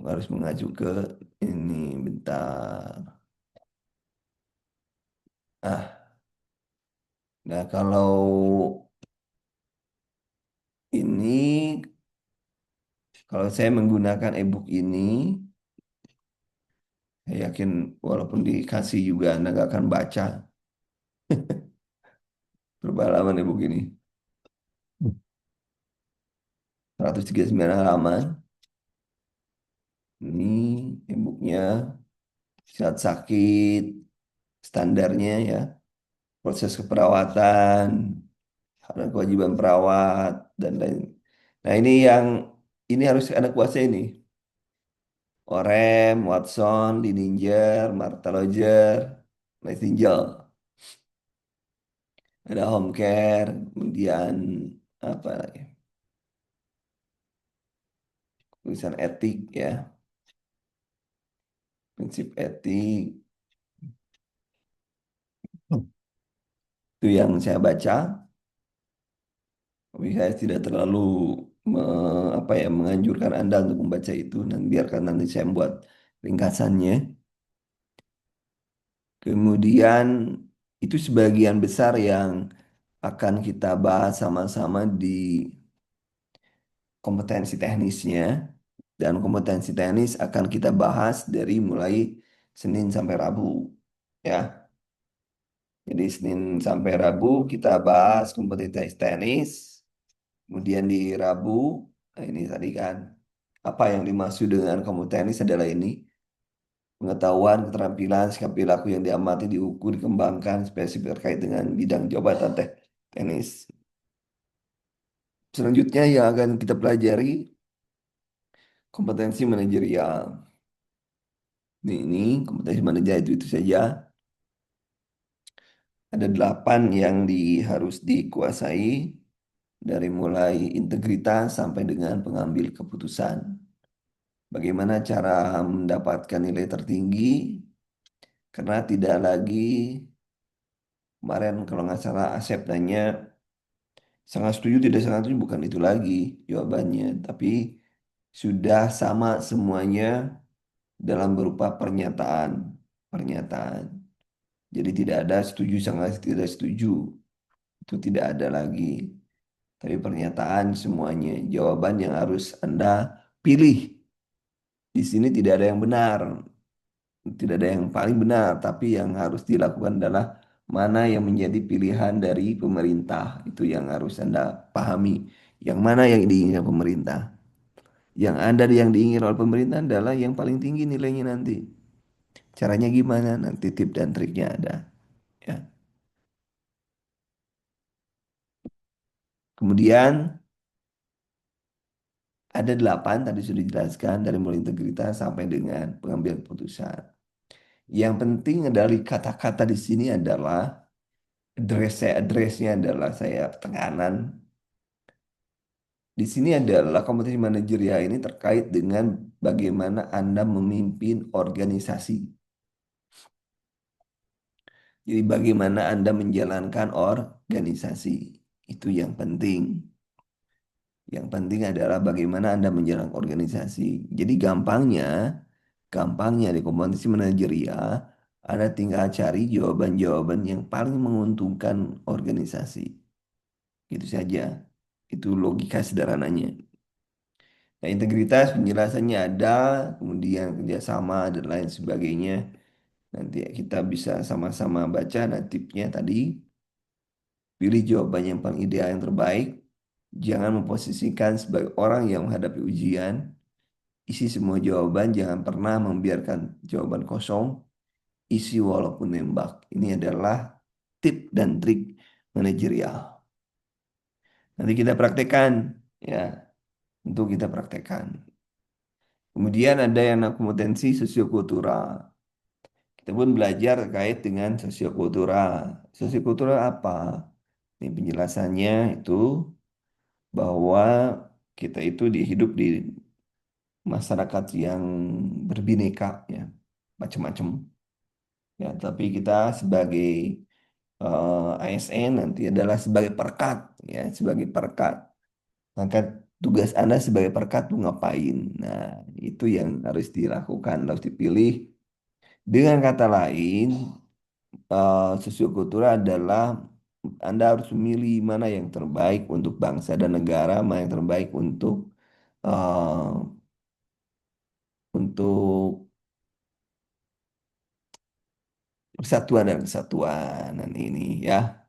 harus mengacu ke ini bentar. Nah kalau ini, kalau saya menggunakan e-book ini, saya yakin walaupun dikasih juga Anda nggak akan baca berapa halaman e-book ini. 139 halaman. Ini e-booknya saat sakit, standarnya ya, proses keperawatan, ada kewajiban perawat dan lain. Nah ini harus Anda kuasai ini. Orem, Watson, Dininger, Martha Roger, Nightingale. Ada home care, kemudian apa lagi? Tulisan etik ya, prinsip etik. Itu yang saya baca. Tapi saya tidak terlalu menganjurkan Anda untuk membaca itu. Dan biarkan nanti saya buat ringkasannya. Kemudian itu sebagian besar yang akan kita bahas sama-sama di kompetensi teknisnya. Dan kompetensi teknis akan kita bahas dari mulai Senin sampai Rabu. Ya, jadi Senin sampai Rabu kita bahas kompetensi teknis. Kemudian di Rabu, nah ini tadi kan, apa yang dimaksud dengan kompetensi adalah ini. Pengetahuan, keterampilan, sikap perilaku yang diamati, diukur, dikembangkan, spesifik terkait dengan bidang jabatan teknis. Selanjutnya yang akan kita pelajari, kompetensi manajerial. Ini kompetensi manajerial itu saja. Ada 8 yang harus dikuasai dari mulai integritas sampai dengan pengambil keputusan. Bagaimana cara mendapatkan nilai tertinggi? Karena tidak lagi kemarin kalau nggak salah Asep nanya sangat setuju tidak sangat setuju bukan itu lagi jawabannya, tapi sudah sama semuanya dalam berupa pernyataan, pernyataan. Jadi tidak ada setuju sangat tidak setuju, itu tidak ada lagi. Tapi pernyataan semuanya, jawaban yang harus Anda pilih. Di sini tidak ada yang benar, tidak ada yang paling benar, tapi yang harus dilakukan adalah mana yang menjadi pilihan dari pemerintah. Itu yang harus Anda pahami. Yang mana yang diinginkan pemerintah. Yang ada yang diinginkan oleh pemerintah adalah yang paling tinggi nilainya nanti. Caranya gimana? Nanti tip dan triknya ada. Ya. Kemudian ada 8 tadi sudah dijelaskan dari mulai integritas sampai dengan pengambilan keputusan. Yang penting dari kata-kata di sini adalah addressnya adalah saya tekanan. Di sini adalah kompetensi manajerial ini terkait dengan bagaimana Anda memimpin organisasi. Jadi bagaimana Anda menjalankan organisasi. Itu yang penting. Yang penting adalah bagaimana Anda menjalankan organisasi. Jadi gampangnya Gampangnya di kompetisi manajerial, Anda tinggal cari jawaban-jawaban yang paling menguntungkan organisasi. Gitu saja. Itu logika sederhananya. Nah, integritas penjelasannya ada, kemudian kerjasama dan lain sebagainya. Nanti kita bisa sama-sama baca. Nah, tipsnya tadi, pilih jawaban yang paling ideal yang terbaik. Jangan memposisikan sebagai orang yang menghadapi ujian. Isi semua jawaban, jangan pernah membiarkan jawaban kosong. Isi walaupun nembak. Ini adalah tip dan trik manajerial. Nanti kita praktekkan, ya, untuk kita praktekkan. Kemudian ada yang namanya kompetensi sosiokultural. Kita pun belajar terkait dengan sosiokultural. Sosiokultural apa? Ini penjelasannya itu bahwa kita itu hidup di masyarakat yang berbineka, ya, macam-macam. Ya, tapi kita sebagai ASN nanti adalah sebagai perkat, ya, sebagai perkat. Maka tugas Anda sebagai perkat tuh ngapain? Nah, itu yang harus dilakukan, harus dipilih. Dengan kata lain, sosiokultural adalah Anda harus memilih mana yang terbaik untuk bangsa dan negara, mana yang terbaik eh, untuk persatuan dan kesatuan dan ini, ya,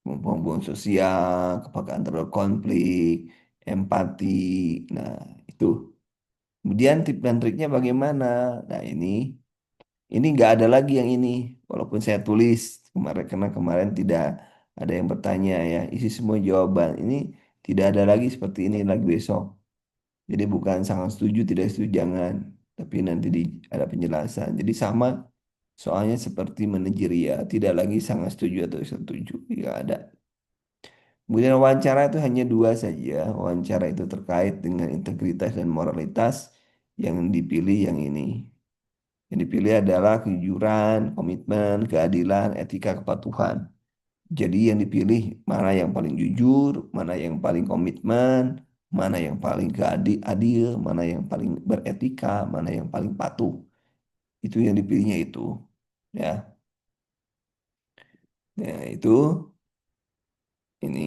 hubungan sosial, kepekaan terhadap konflik, empati. Nah, itu. Kemudian tip dan triknya bagaimana? Nah, ini nggak ada lagi yang ini. Walaupun saya tulis kemarin, karena kemarin tidak ada yang bertanya, ya, isi semua jawaban. Ini tidak ada lagi seperti ini lagi besok. Jadi bukan sangat setuju, tidak setuju, jangan. Tapi nanti ada penjelasan. Jadi sama soalnya seperti manajerial, tidak lagi sangat setuju atau setuju. Tidak ada. Kemudian wawancara itu hanya dua saja. Wawancara itu terkait dengan integritas dan moralitas, yang dipilih yang ini. Yang dipilih adalah kejujuran, komitmen, keadilan, etika, kepatuhan. Jadi yang dipilih mana yang paling jujur, mana yang paling komitmen, mana yang paling adil, mana yang paling beretika, mana yang paling patuh. Itu yang dipilihnya itu. Ya, nah itu ini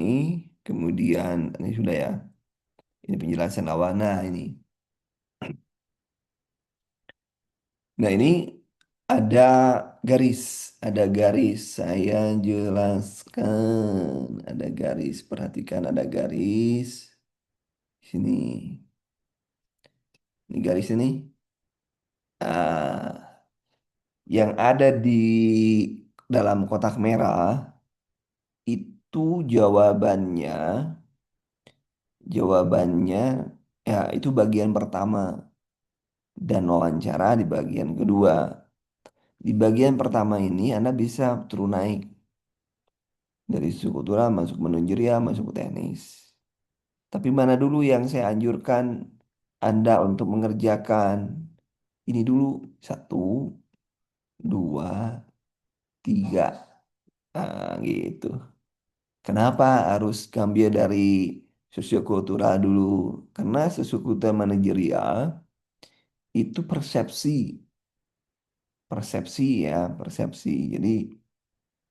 kemudian ini sudah, ya. Ini penjelasan awal. Nah, ini. Nah, ini ada garis, ada garis. Saya jelaskan. Ada garis, perhatikan ada garis. Sini, ini garis ini. Ah, yang ada di dalam kotak merah itu jawabannya, jawabannya, ya, itu bagian pertama dan wawancara di bagian kedua. Di bagian pertama ini Anda bisa turun naik dari struktural masuk manajerial masuk ke teknis. Tapi mana dulu yang saya anjurkan Anda untuk mengerjakan ini dulu, satu, dua, tiga. Gitu. Kenapa harus ambil dari sosiokultural dulu? Karena sosiokultural manajerial itu persepsi, persepsi, ya, persepsi. Jadi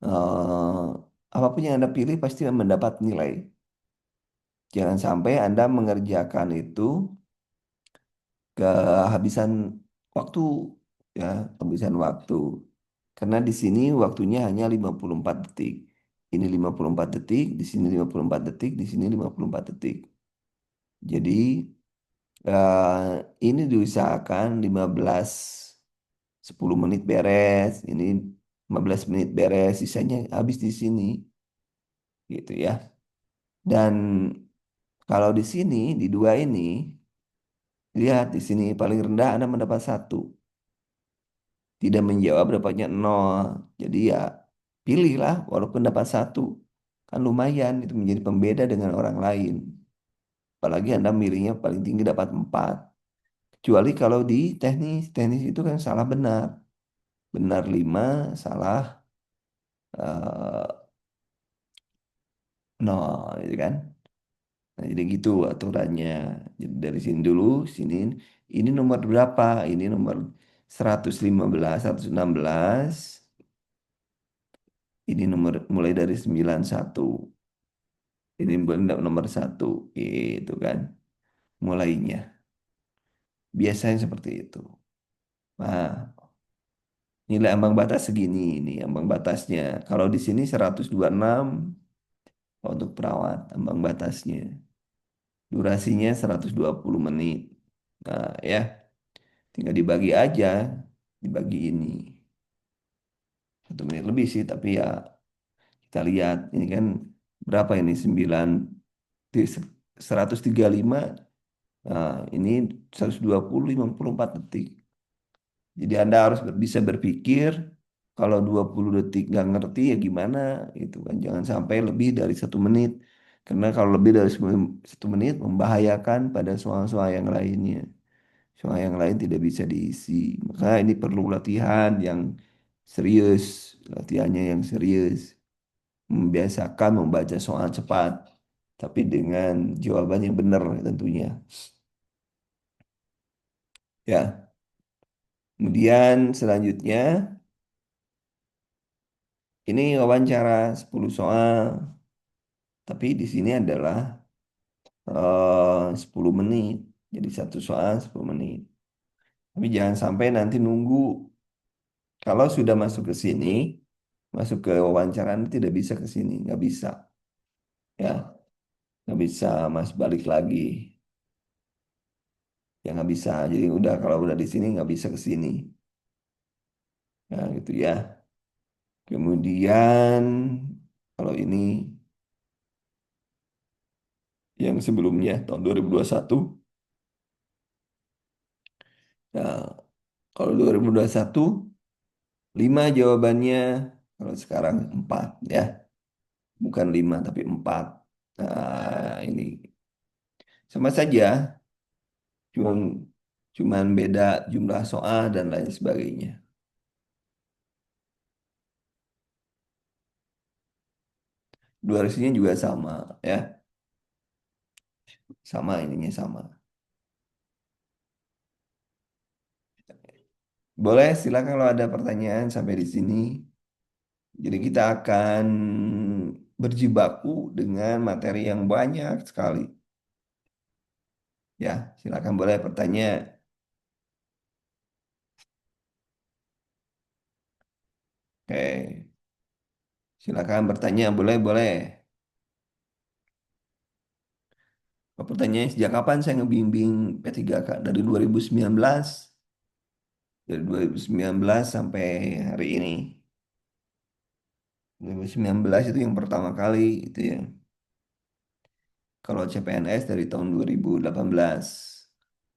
eh, apapun yang Anda pilih pasti mendapat nilai. Jangan sampai Anda mengerjakan itu kehabisan waktu, ya, kehabisan waktu. Karena di sini waktunya hanya 54 detik. Ini 54 detik, di sini 54 detik, di sini 54 detik. Jadi ini diusahakan 10 menit beres, ini 15 menit beres, sisanya habis di sini, gitu, ya. Dan kalau di sini, di dua ini, lihat di sini paling rendah Anda mendapat satu. Tidak menjawab dapatnya nol. Jadi, ya, pilihlah walaupun dapat satu. Kan lumayan, itu menjadi pembeda dengan orang lain. Apalagi Anda milihnya paling tinggi dapat 4. Kecuali kalau di teknis, teknis itu kan salah benar. Benar 5, salah eh, nol, gitu kan. Nah, jadi gitu aturannya. Jadi dari sini dulu, sini ini nomor berapa? Ini nomor 115, 116. Ini nomor mulai dari 91. Ini nomor satu. Itu kan mulainya. Biasanya seperti itu. Nah, nilai ambang batas segini ini ambang batasnya. Kalau di sini 126 untuk perawat ambang batasnya. Durasinya 120 menit. Nah, ya, tinggal dibagi aja, dibagi ini. 1 menit lebih sih, tapi ya kita lihat ini kan berapa ini 9 135. Nah, ini 120 54 detik. Jadi Anda harus bisa berpikir kalau 20 detik nggak ngerti ya gimana itu kan. Jangan sampai lebih dari 1 menit. Karena kalau lebih dari 1 menit membahayakan pada soal-soal yang lainnya. Soal yang lain tidak bisa diisi. Maka ini perlu latihan yang serius. Latihannya yang serius. Membiasakan membaca soal cepat. Tapi dengan jawaban yang benar tentunya. Ya, kemudian selanjutnya ini wawancara 10 soal. Tapi di sini adalah 10 menit. Jadi satu soal 10 menit. Tapi jangan sampai nanti nunggu. Kalau sudah masuk ke sini, masuk ke wawancara nanti tidak bisa ke sini. Nggak bisa. Ya, nggak bisa mas balik lagi. Ya nggak bisa. Jadi udah kalau udah di sini nggak bisa ke sini. Ya gitu ya. Kemudian kalau ini yang sebelumnya tahun 2021. Nah, kalau 2021 5 jawabannya, kalau sekarang 4 ya, bukan 5 tapi 4. Nah, ini sama saja, cuman cuman beda jumlah soal dan lain sebagainya. Durasinya juga sama ya, sama ininya sama. Boleh silakan kalau ada pertanyaan sampai di sini. Jadi kita akan berjibaku dengan materi yang banyak sekali. Ya, silakan boleh bertanya. Oke, silakan bertanya, boleh, boleh. Pertanyaannya sejak kapan saya ngebimbing P3K? Dari 2019. Dari 2019 sampai hari ini. 2019 itu yang pertama kali itu ya. Kalau CPNS dari tahun 2018.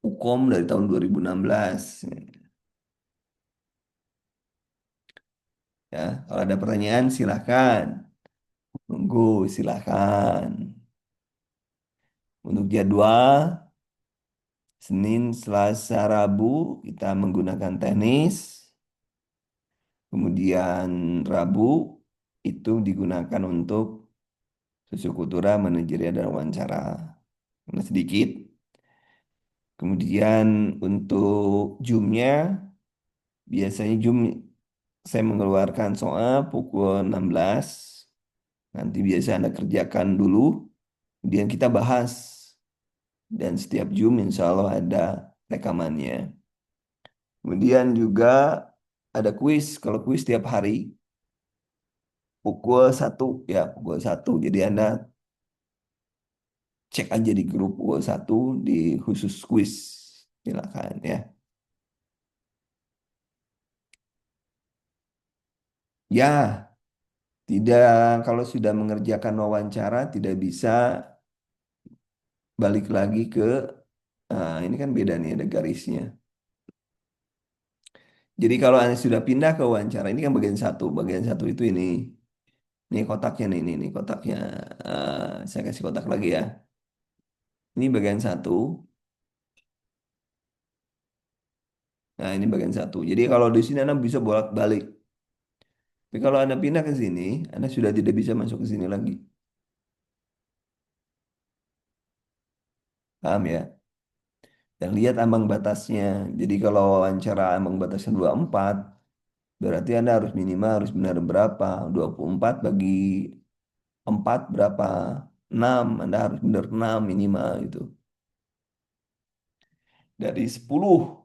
Ukom dari tahun 2016. Ya, kalau ada pertanyaan silahkan. Tunggu, silahkan. Untuk jadwal, Senin, Selasa, Rabu kita menggunakan tenis. Kemudian Rabu itu digunakan untuk sosiokultura, manajerial, dan wawancara. Karena sedikit. Kemudian untuk Zoom-nya, biasanya Zoom saya mengeluarkan soal pukul 16. Nanti biasa Anda kerjakan dulu, kemudian kita bahas. Dan setiap Zoom insya Allah ada rekamannya. Kemudian juga ada kuis. Kalau kuis setiap hari pukul 1 ya, pukul 1. Jadi Anda cek aja di grup pukul 1 di khusus kuis. Silakan ya. Ya, tidak, kalau sudah mengerjakan wawancara tidak bisa balik lagi ke ini kan beda nih ada garisnya. Jadi kalau Anda sudah pindah ke wawancara ini kan bagian satu itu ini kotaknya nih, ini kotaknya. Saya kasih kotak lagi ya. Ini bagian 1. Nah, ini bagian 1. Jadi kalau di sini Anda bisa bolak-balik. Tapi kalau Anda pindah ke sini, Anda sudah tidak bisa masuk ke sini lagi. Paham ya? dan lihat ambang batasnya. Jadi kalau wawancara ambang batasnya 24, berarti Anda harus minimal harus benar berapa? 24 bagi 4 berapa? 6. Anda harus benar 6 minimal itu. Dari 10,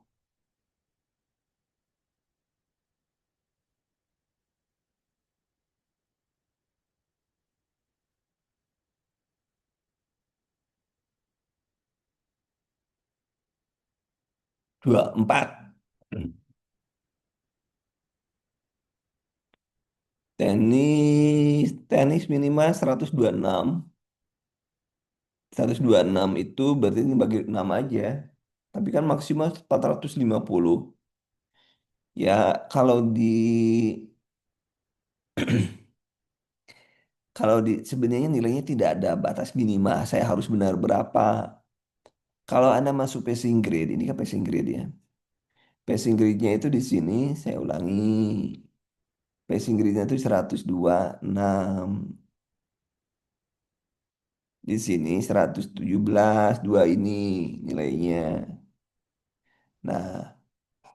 24. Tenis minimal 126. 126 itu berarti ini bagi 6 aja. Tapi kan maksimal 450. Ya, kalau di sebenarnya nilainya tidak ada batas minimal. Saya harus benar berapa. Kalau Anda masuk passing grade, ini kan passing grade ya. Passing grade-nya itu di sini, saya ulangi. Passing grade-nya itu 126. Di sini 117, 2 ini nilainya. Nah,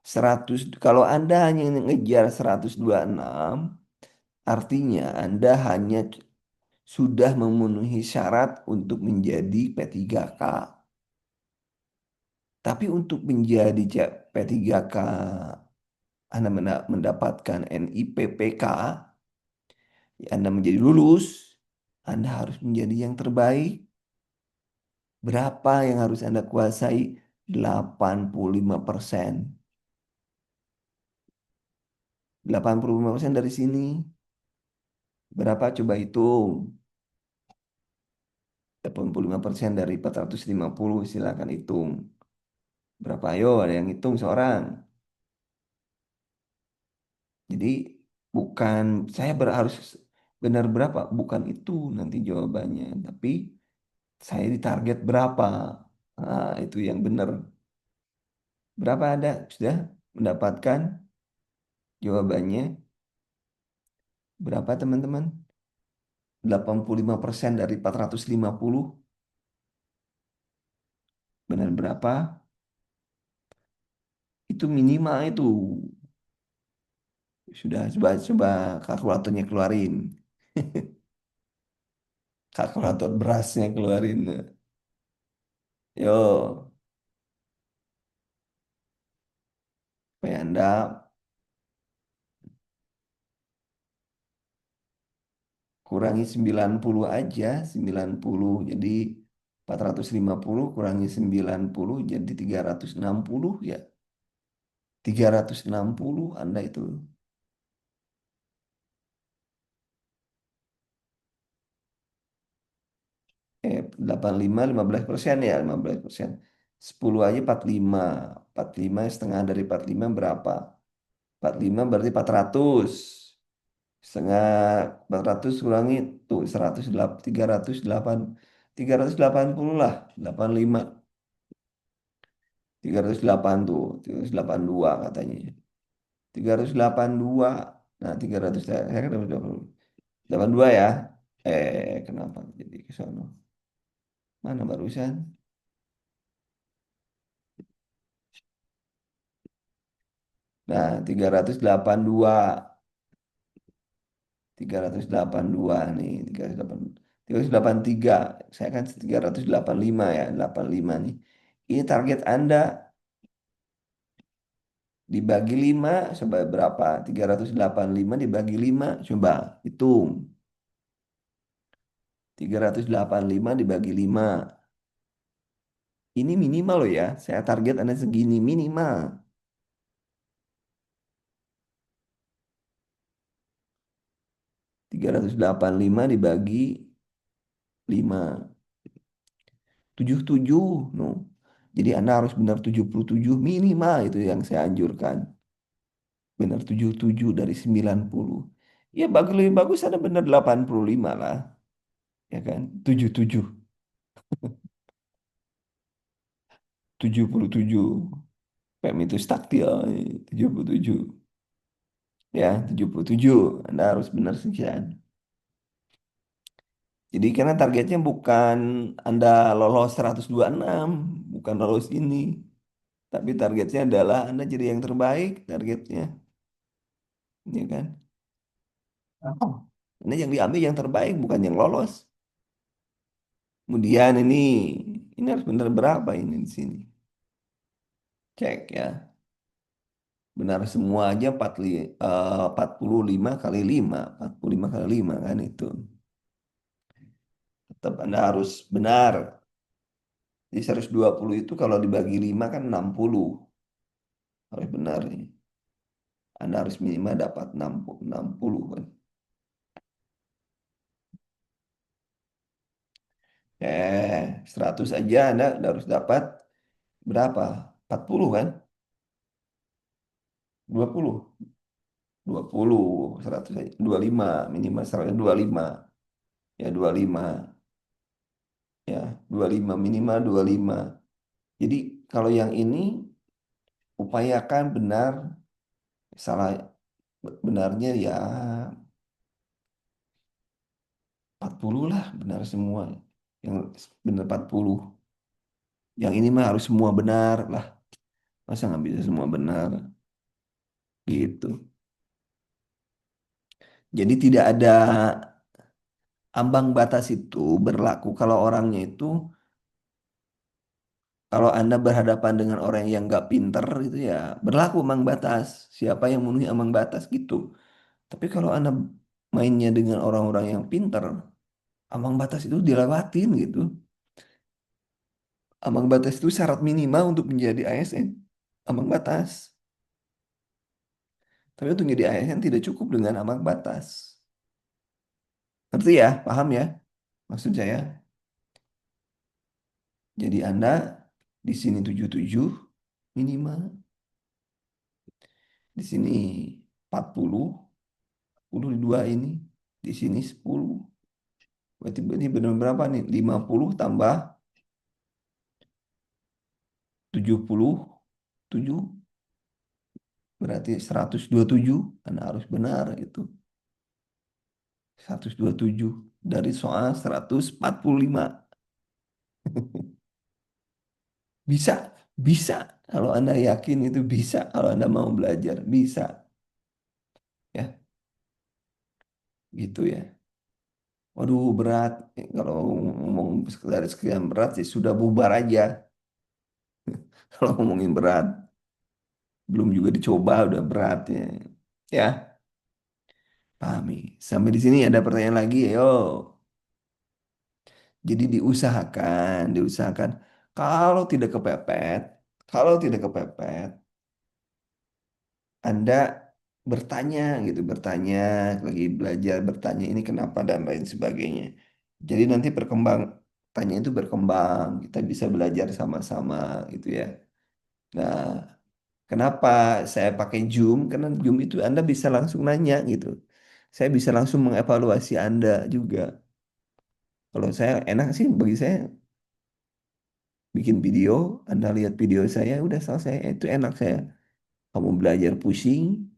100 kalau Anda hanya ngejar 126, artinya Anda hanya sudah memenuhi syarat untuk menjadi P3K. Tapi untuk menjadi P3K, Anda mendapatkan NIPPK, Anda menjadi lulus, Anda harus menjadi yang terbaik. Berapa yang harus Anda kuasai? 85%. 85% dari sini. Berapa coba hitung? 85% dari 450, silakan hitung. Berapa? Ayo, ada yang hitung seorang. Jadi bukan saya harus benar berapa, bukan itu nanti jawabannya, tapi saya ditarget berapa. Nah, itu yang benar. Berapa ada sudah mendapatkan jawabannya? Berapa teman-teman? 85% dari 450. Benar berapa? Itu minimal itu. Sudah coba coba kalkulatornya keluarin. Kalkulator berasnya keluarin. Yo, supaya Anda kurangi 90 aja, 90. Jadi 450 kurangi 90 jadi 360 ya. 360 Anda itu. 85 15% ya, 15%. 10 aja 45. 45 setengah dari 45 berapa? 45 berarti 400. Setengah 400 kurangi tuh 108, 308, 380 lah, 85, 308 tuh, 382 katanya. 382. Nah, 300 saya kan dapat 82 ya. Kenapa jadi ke sono? Mana barusan? Nah, 382, 382 nih, 383. Saya kan 385 ya, 85 nih. Ini target Anda dibagi 5 coba berapa? 385 dibagi 5 coba hitung. 385 dibagi 5. Ini minimal loh ya. Saya target Anda segini minimal. 385 dibagi 5. 77. No. Jadi Anda harus benar 77 minimal itu yang saya anjurkan. Benar 77 dari 90. Ya lebih bagus Anda benar 85 lah. Ya kan? 77. 77. PM itu taktil. 77. Ya, 77. Anda harus benar sekian. Jadi karena targetnya bukan Anda lolos 126, bukan lolos ini. Tapi targetnya adalah Anda jadi yang terbaik, targetnya, ya kan? Oh. Ini yang diambil yang terbaik, bukan yang lolos. Kemudian ini harus benar berapa ini di sini? Cek ya. Benar semua aja 45 kali 5, 45 kali 5 kan itu. Tetap Anda harus benar. Jadi 120 itu kalau dibagi 5 kan 60. Harus benar nih. Anda harus minimal dapat 60 kan. 100 aja Anda harus dapat berapa? 40 kan? 20, 20, 100 aja. 25 minimal 125. Ya 25, ya 25 minimal 25. Jadi kalau yang ini upayakan benar, salah benarnya ya 40 lah, benar semua. Yang benar 40. Yang ini mah harus semua benar lah. Masa nggak bisa semua benar? Gitu. Jadi tidak ada ambang batas itu berlaku kalau orangnya itu, kalau Anda berhadapan dengan orang yang nggak pinter itu ya berlaku ambang batas. Siapa yang memenuhi ambang batas gitu. Tapi kalau Anda mainnya dengan orang-orang yang pinter, ambang batas itu dilewatin gitu. Ambang batas itu syarat minimal untuk menjadi ASN. Ambang batas. Tapi untuk menjadi ASN tidak cukup dengan ambang batas. Ngerti ya? Paham ya? Maksud saya. Jadi Anda di sini 77 minimal. Di sini 40, 10 di dua ini. Di sini 10. Berarti ini benar berapa nih? 50 tambah 77. Berarti 127. Anda harus benar itu. 127 dari soal 145. Bisa, bisa. Kalau Anda yakin itu bisa, kalau Anda mau belajar, bisa. Ya, gitu ya. Waduh, berat. Kalau ngomong dari sekian berat sih sudah bubar aja. Kalau ngomongin berat, belum juga dicoba udah berat ya. Ya, pahami. Sampai di sini ada pertanyaan lagi, ayo. Jadi diusahakan. Kalau tidak kepepet, kalau tidak kepepet, Anda bertanya gitu, bertanya, lagi belajar, bertanya ini kenapa dan lain sebagainya. Jadi nanti tanya itu berkembang, kita bisa belajar sama-sama gitu ya. Nah, kenapa saya pakai Zoom? Karena Zoom itu Anda bisa langsung nanya gitu. Saya bisa langsung mengevaluasi Anda juga. Kalau saya enak sih bagi saya bikin video, Anda lihat video saya udah selesai. Itu enak saya. Kamu belajar pusing,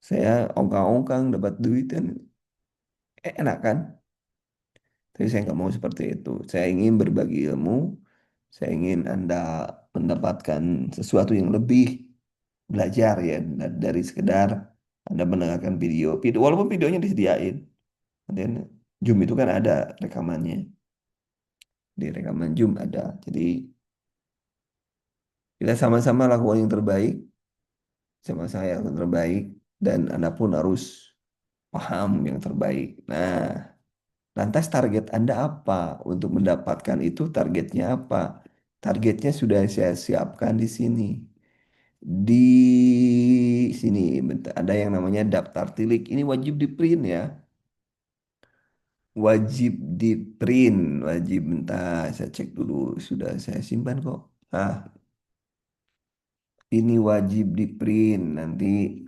saya ongkang-ongkang dapat duit kan enak kan? Tapi saya nggak mau seperti itu. Saya ingin berbagi ilmu, saya ingin Anda mendapatkan sesuatu yang lebih, belajar ya dari sekedar Anda mendengarkan video walaupun videonya disediain. Dan Zoom itu kan ada rekamannya, di rekaman Zoom ada. Jadi kita sama-sama lakukan yang terbaik, sama saya yang terbaik, dan Anda pun harus paham yang terbaik. Nah, lantas target Anda apa? Untuk mendapatkan itu targetnya apa? Targetnya sudah saya siapkan di sini. Di sini bentar, ada yang namanya daftar tilik. Ini wajib di print ya. Wajib di print. Wajib bentar, saya cek dulu. Sudah saya simpan kok. Ah, ini wajib di print. Nanti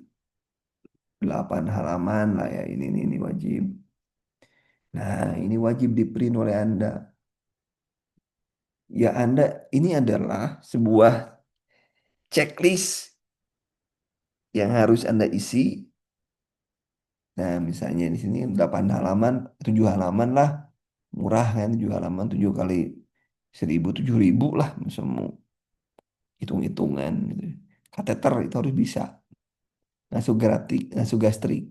8 halaman lah ya. Ini wajib. Nah, ini wajib di print oleh Anda. Ya Anda, ini adalah sebuah checklist yang harus Anda isi. Nah, misalnya di sini 8 halaman, 7 halaman lah. Murah kan 7 halaman, 7 kali 1.000, 7.000 lah. Semua. hitung-hitungan gitu. Kateter itu harus bisa, nasogastrik,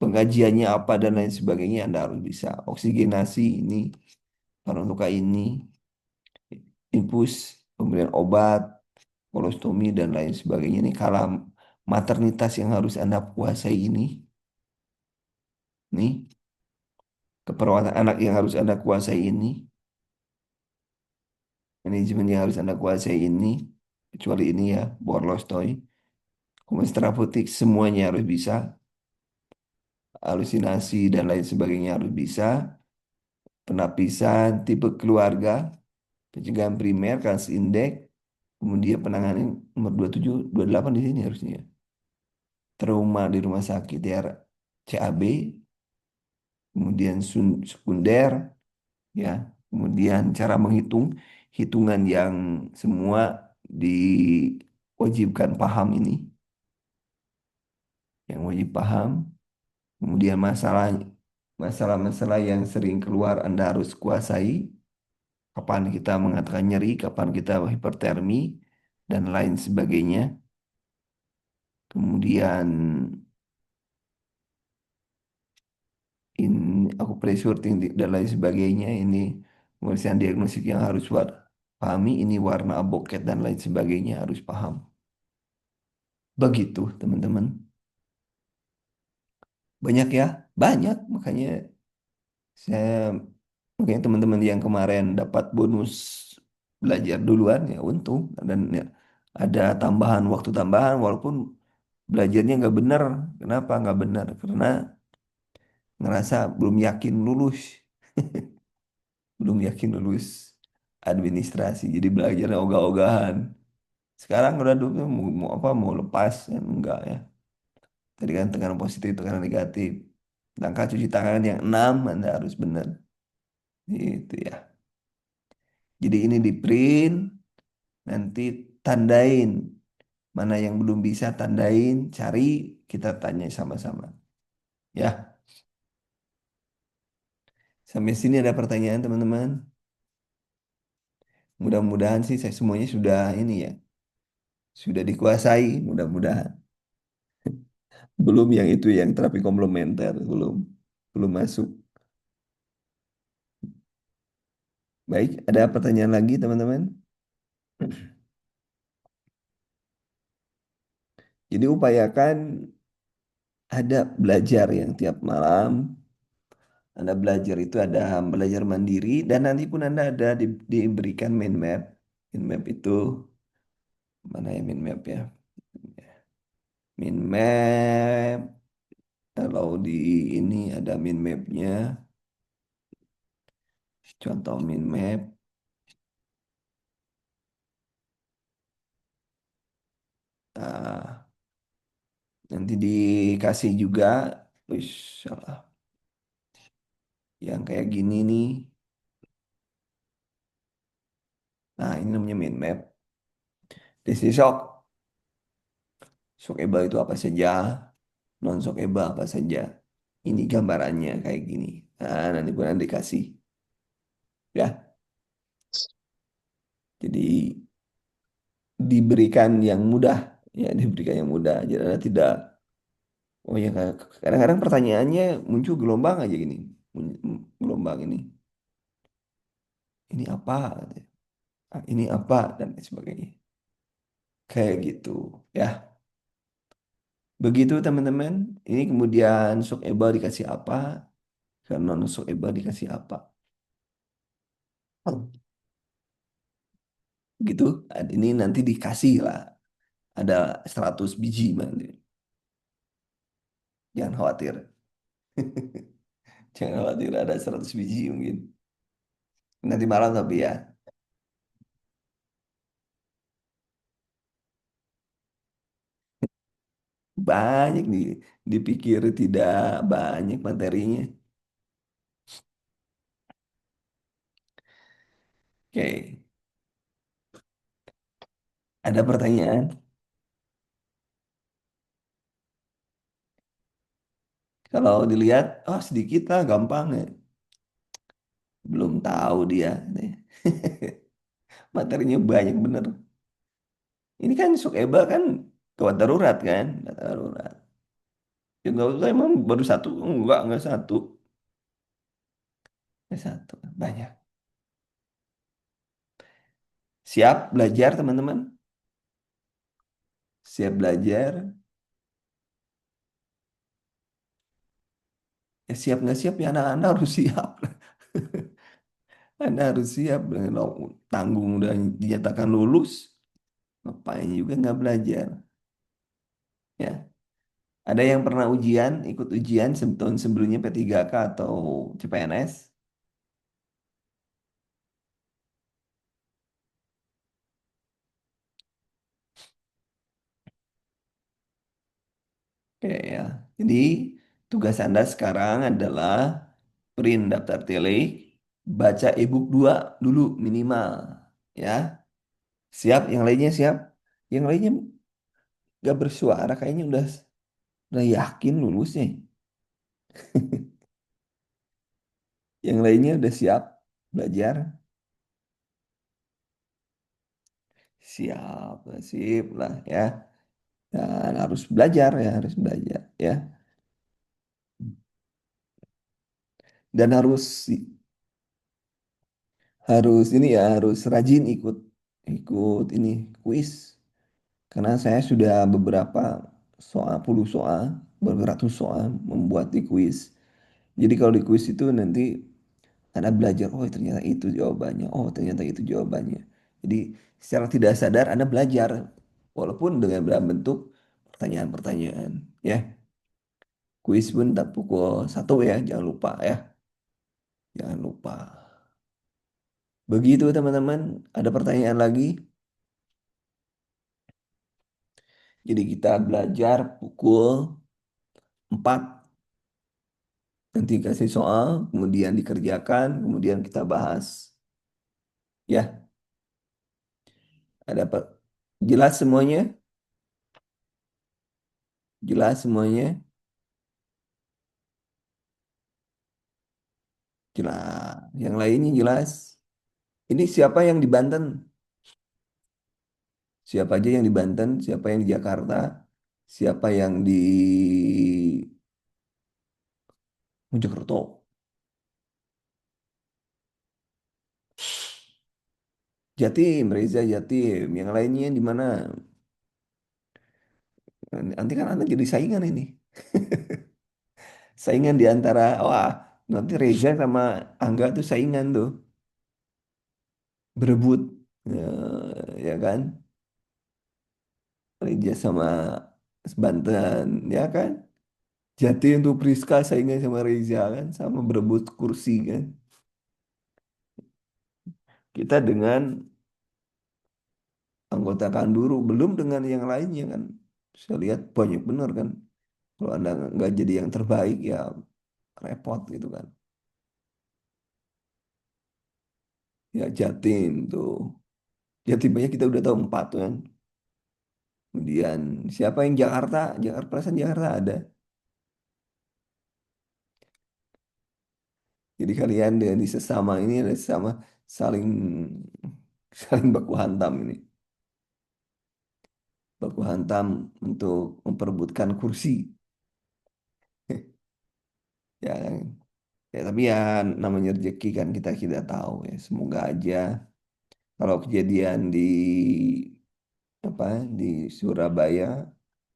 pengajiannya apa dan lain sebagainya Anda harus bisa. Oksigenasi ini, paru luka ini, infus, pemberian obat, kolostomi dan lain sebagainya ini kalau maternitas yang harus Anda kuasai nih keperawatan anak yang harus Anda kuasai ini, manajemen yang harus Anda kuasai ini, kecuali ini ya, Borlostoi, komersial terapeutik semuanya harus bisa, halusinasi dan lain sebagainya harus bisa, penapisan, tipe keluarga, pencegahan primer, kasus indeks, kemudian penanganan nomor 27, 28 di sini harusnya, ya. Trauma di rumah sakit ya, CAB, kemudian sekunder, ya, kemudian cara menghitung, hitungan yang semua diwajibkan paham ini, yang wajib paham, kemudian masalah-masalah yang sering keluar Anda harus kuasai, kapan kita mengatakan nyeri, kapan kita hipertermi, dan lain sebagainya. Kemudian in aku pressure tinggi dan lain sebagainya, ini pemeriksaan diagnostik yang harus pahami, ini warna aboket dan lain sebagainya harus paham. Begitu, teman-teman. Banyak ya, banyak. Saya makanya teman-teman yang kemarin dapat bonus belajar duluan ya untung, dan ya, ada tambahan waktu tambahan walaupun belajarnya nggak benar. Kenapa nggak benar? Karena ngerasa belum yakin lulus, belum yakin lulus administrasi. Jadi belajarnya ogah-ogahan. Sekarang udah dulu mau apa mau lepas kan enggak ya. Tadi kan tekanan positif, tekanan negatif. Langkah cuci tangan yang 6 Anda harus benar. Itu ya. Jadi ini di print, nanti tandain. Mana yang belum bisa tandain, cari, kita tanya sama-sama. Ya, sampai sini ada pertanyaan teman-teman. Mudah-mudahan sih saya semuanya sudah ini ya, sudah dikuasai mudah-mudahan. Belum yang itu yang terapi komplementer, belum belum masuk. Baik, ada pertanyaan lagi teman-teman? Jadi upayakan ada belajar yang tiap malam. Anda belajar itu ada belajar mandiri dan nanti pun Anda ada diberikan mind map. Mind map itu mana ya mind map ya? Mind map. Kalau di ini ada mind mapnya. Contoh mind map. Nah, nanti dikasih juga. Wih, salah. Yang kayak gini nih. Nah, ini namanya mind map. This is shock. Shockable itu apa saja. Non shockable apa saja. Ini gambarannya kayak gini. Nah, nanti pun nanti dikasih. Ya, jadi diberikan yang mudah. Ya, diberikan yang mudah. Jadi Anda tidak. Oh ya, kadang-kadang pertanyaannya muncul gelombang aja gini. Gelombang ini. Ini apa? Ah, ini apa? Dan lain sebagainya. Kayak gitu. Ya, begitu teman-teman. Ini kemudian sok eba dikasih apa? Karena non sok eba dikasih apa? Gitu. Ini nanti dikasih lah. Ada 100 biji nanti. Jangan khawatir. Jangan khawatir ada 100 biji mungkin. Nanti malam tapi ya. Banyak nih. Dipikir tidak banyak materinya. Oke. Ada pertanyaan? Kalau dilihat, oh sedikit lah, gampang ya. Belum tahu dia. Nih. Materinya banyak bener. Ini kan Sukeba kan gawat darurat kan, darurat. Ya nggak usah emang baru satu, enggak satu, enggak satu, banyak. Siap belajar teman-teman, siap belajar. Ya siap nggak siap ya anak-anak harus siap. Anda harus siap dengan tanggung dan dinyatakan lulus, ngapain juga nggak belajar, ya. Ada yang pernah ujian, ikut ujian tahun sebelumnya P3K atau CPNS? Oke ya. Jadi tugas Anda sekarang adalah print daftar tele, baca e-book 2 dulu minimal, ya. Siap, yang lainnya siap. Yang lainnya gak bersuara kayaknya udah yakin lulusnya. Yang lainnya udah siap belajar. Siap, sip lah ya. Dan harus belajar ya, harus belajar ya. Dan harus harus ini ya, harus rajin ikut ikut ini kuis. Karena saya sudah beberapa soal, puluh soal, beratus soal membuat di kuis. Jadi kalau di kuis itu nanti Anda belajar, oh ternyata itu jawabannya, oh ternyata itu jawabannya. Jadi secara tidak sadar Anda belajar, walaupun dengan dalam bentuk pertanyaan-pertanyaan. Ya, kuis pun tak pukul 1 ya, jangan lupa ya, jangan lupa. Begitu teman-teman, ada pertanyaan lagi. Jadi kita belajar pukul 4, nanti kasih soal, kemudian dikerjakan, kemudian kita bahas. Ya, ada apa? Jelas semuanya? Jelas semuanya? Jelas. Yang lainnya jelas. Ini siapa yang di Banten? Siapa aja yang di Banten? Siapa yang di Jakarta? Siapa yang di Mojokerto? Jatim, Reza Jatim. Yang lainnya di mana? Nanti kan Anda jadi saingan ini. Saingan di antara, wah, nanti Reza sama Angga tuh saingan tuh. Berebut. Ya, ya kan? Reza sama Banten, ya kan? Jatim tuh Priska saingan sama Reza kan? Sama berebut kursi kan? Kita dengan anggota Kanduru, belum dengan yang lainnya kan. Saya lihat banyak bener kan. Kalau Anda nggak jadi yang terbaik ya repot gitu kan. Ya Jatim tuh. Jatim aja kita udah tahu 4 kan. Kemudian siapa yang Jakarta? Jakarta perasaan Jakarta ada. Jadi kalian di sesama ini ada sesama saling saling baku hantam ini. Baku hantam untuk memperebutkan kursi. Ya, ya tapi ya namanya rezeki kan kita tidak tahu ya. Semoga aja kalau kejadian apa di Surabaya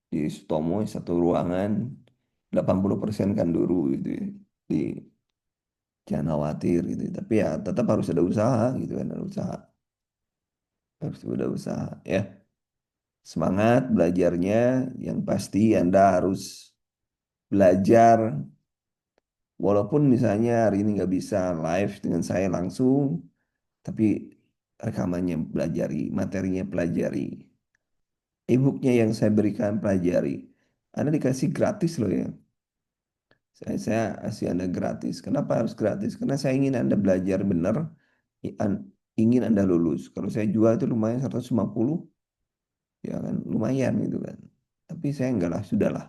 di Sutomo satu ruangan 80% kan dulu gitu ya. Di jangan khawatir gitu. Tapi ya tetap harus ada usaha gitu kan, ada usaha. Harus ada usaha ya. Semangat belajarnya, yang pasti Anda harus belajar walaupun misalnya hari ini nggak bisa live dengan saya langsung, tapi rekamannya pelajari, materinya pelajari. E-booknya yang saya berikan pelajari. Anda dikasih gratis loh ya. Saya kasih Anda gratis. Kenapa harus gratis? Karena saya ingin Anda belajar benar, ingin Anda lulus. Kalau saya jual itu lumayan 150, ya kan lumayan gitu kan. Tapi saya enggak lah, sudahlah.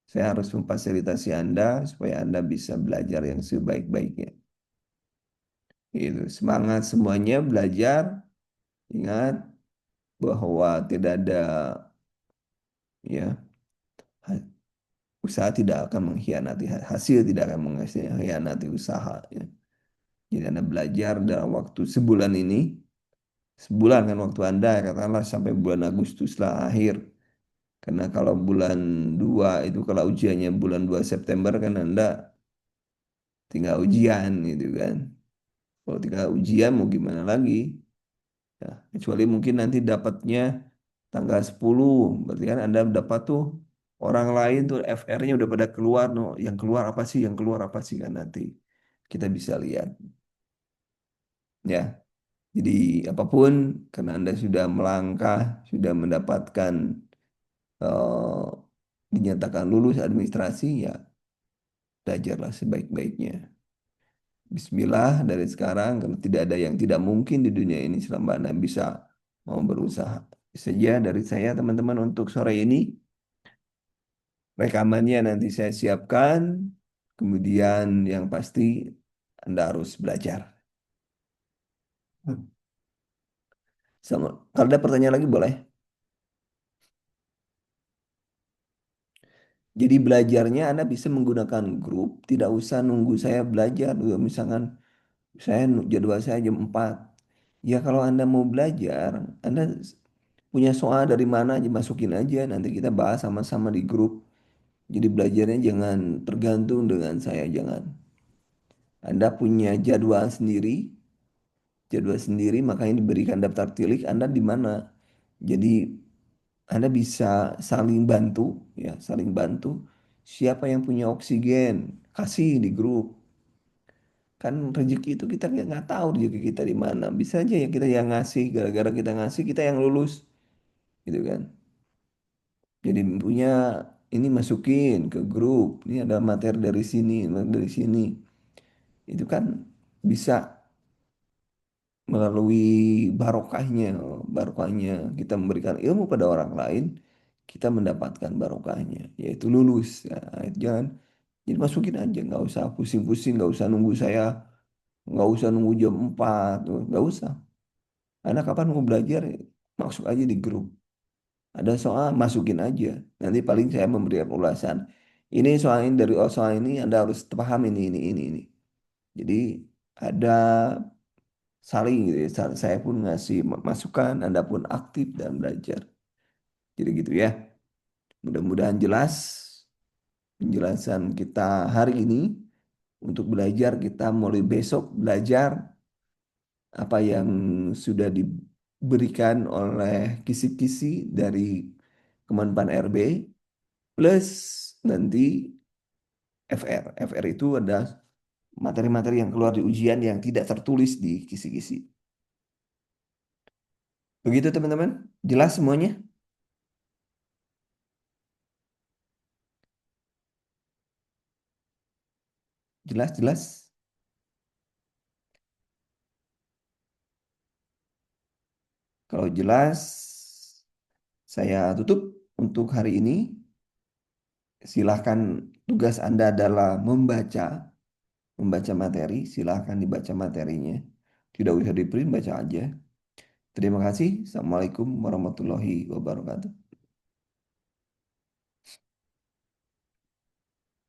Saya harus memfasilitasi Anda supaya Anda bisa belajar yang sebaik-baiknya. Gitu. Semangat semuanya belajar. Ingat, bahwa tidak ada ya ha- usaha tidak akan mengkhianati hasil tidak akan mengkhianati usaha ya. Jadi Anda belajar dalam waktu sebulan ini, sebulan kan waktu Anda katakanlah sampai bulan Agustus lah akhir. Karena kalau bulan 2 itu kalau ujiannya bulan 2 September kan Anda tinggal ujian gitu kan. Kalau tinggal ujian mau gimana lagi? Ya, kecuali mungkin nanti dapatnya tanggal 10, berarti kan Anda dapat tuh orang lain tuh FR-nya udah pada keluar, no. Yang keluar apa sih? Yang keluar apa sih kan nanti kita bisa lihat ya. Jadi apapun karena Anda sudah melangkah, sudah mendapatkan eh, dinyatakan lulus administrasi ya belajarlah sebaik-baiknya. Bismillah dari sekarang karena tidak ada yang tidak mungkin di dunia ini selama Anda bisa mau berusaha. Saja dari saya teman-teman untuk sore ini rekamannya nanti saya siapkan. Kemudian yang pasti Anda harus belajar. Kalau ada pertanyaan lagi boleh. Jadi belajarnya Anda bisa menggunakan grup, tidak usah nunggu saya belajar. Misalkan jadwal saya jam 4. Ya kalau Anda mau belajar, Anda punya soal dari mana aja masukin aja. Nanti kita bahas sama-sama di grup. Jadi belajarnya jangan tergantung dengan saya, jangan. Anda punya jadwal sendiri, makanya diberikan daftar tilik Anda di mana. Jadi Anda bisa saling bantu, ya, saling bantu. Siapa yang punya oksigen, kasih di grup. Kan rezeki itu kita nggak tahu rezeki kita di mana. Bisa aja ya kita yang ngasih, gara-gara kita ngasih kita yang lulus, gitu kan. Jadi punya ini masukin ke grup. Ini ada materi dari sini, materi dari sini. Itu kan bisa melalui barokahnya, barokahnya kita memberikan ilmu pada orang lain, kita mendapatkan barokahnya, yaitu lulus. Ya, jangan, jadi masukin aja, nggak usah pusing-pusing, nggak usah nunggu saya, nggak usah nunggu jam 4, nggak usah. Anak kapan mau belajar, masuk aja di grup. Ada soal, masukin aja. Nanti paling saya memberikan ulasan. Ini soal ini dari soal ini Anda harus paham ini. Jadi ada saling gitu ya. Saya pun ngasih masukan, Anda pun aktif dan belajar. Jadi gitu ya. Mudah-mudahan jelas penjelasan kita hari ini untuk belajar kita mulai besok belajar apa yang sudah diberikan oleh kisi-kisi dari Kemenpan RB plus nanti FR. FR itu ada materi-materi yang keluar di ujian yang tidak tertulis di kisi-kisi. Begitu teman-teman? Jelas semuanya? Jelas, jelas. Kalau jelas, saya tutup untuk hari ini. Silahkan tugas Anda adalah membaca materi. Silahkan dibaca materinya. Tidak usah di print, baca aja. Terima kasih. Assalamualaikum warahmatullahi wabarakatuh.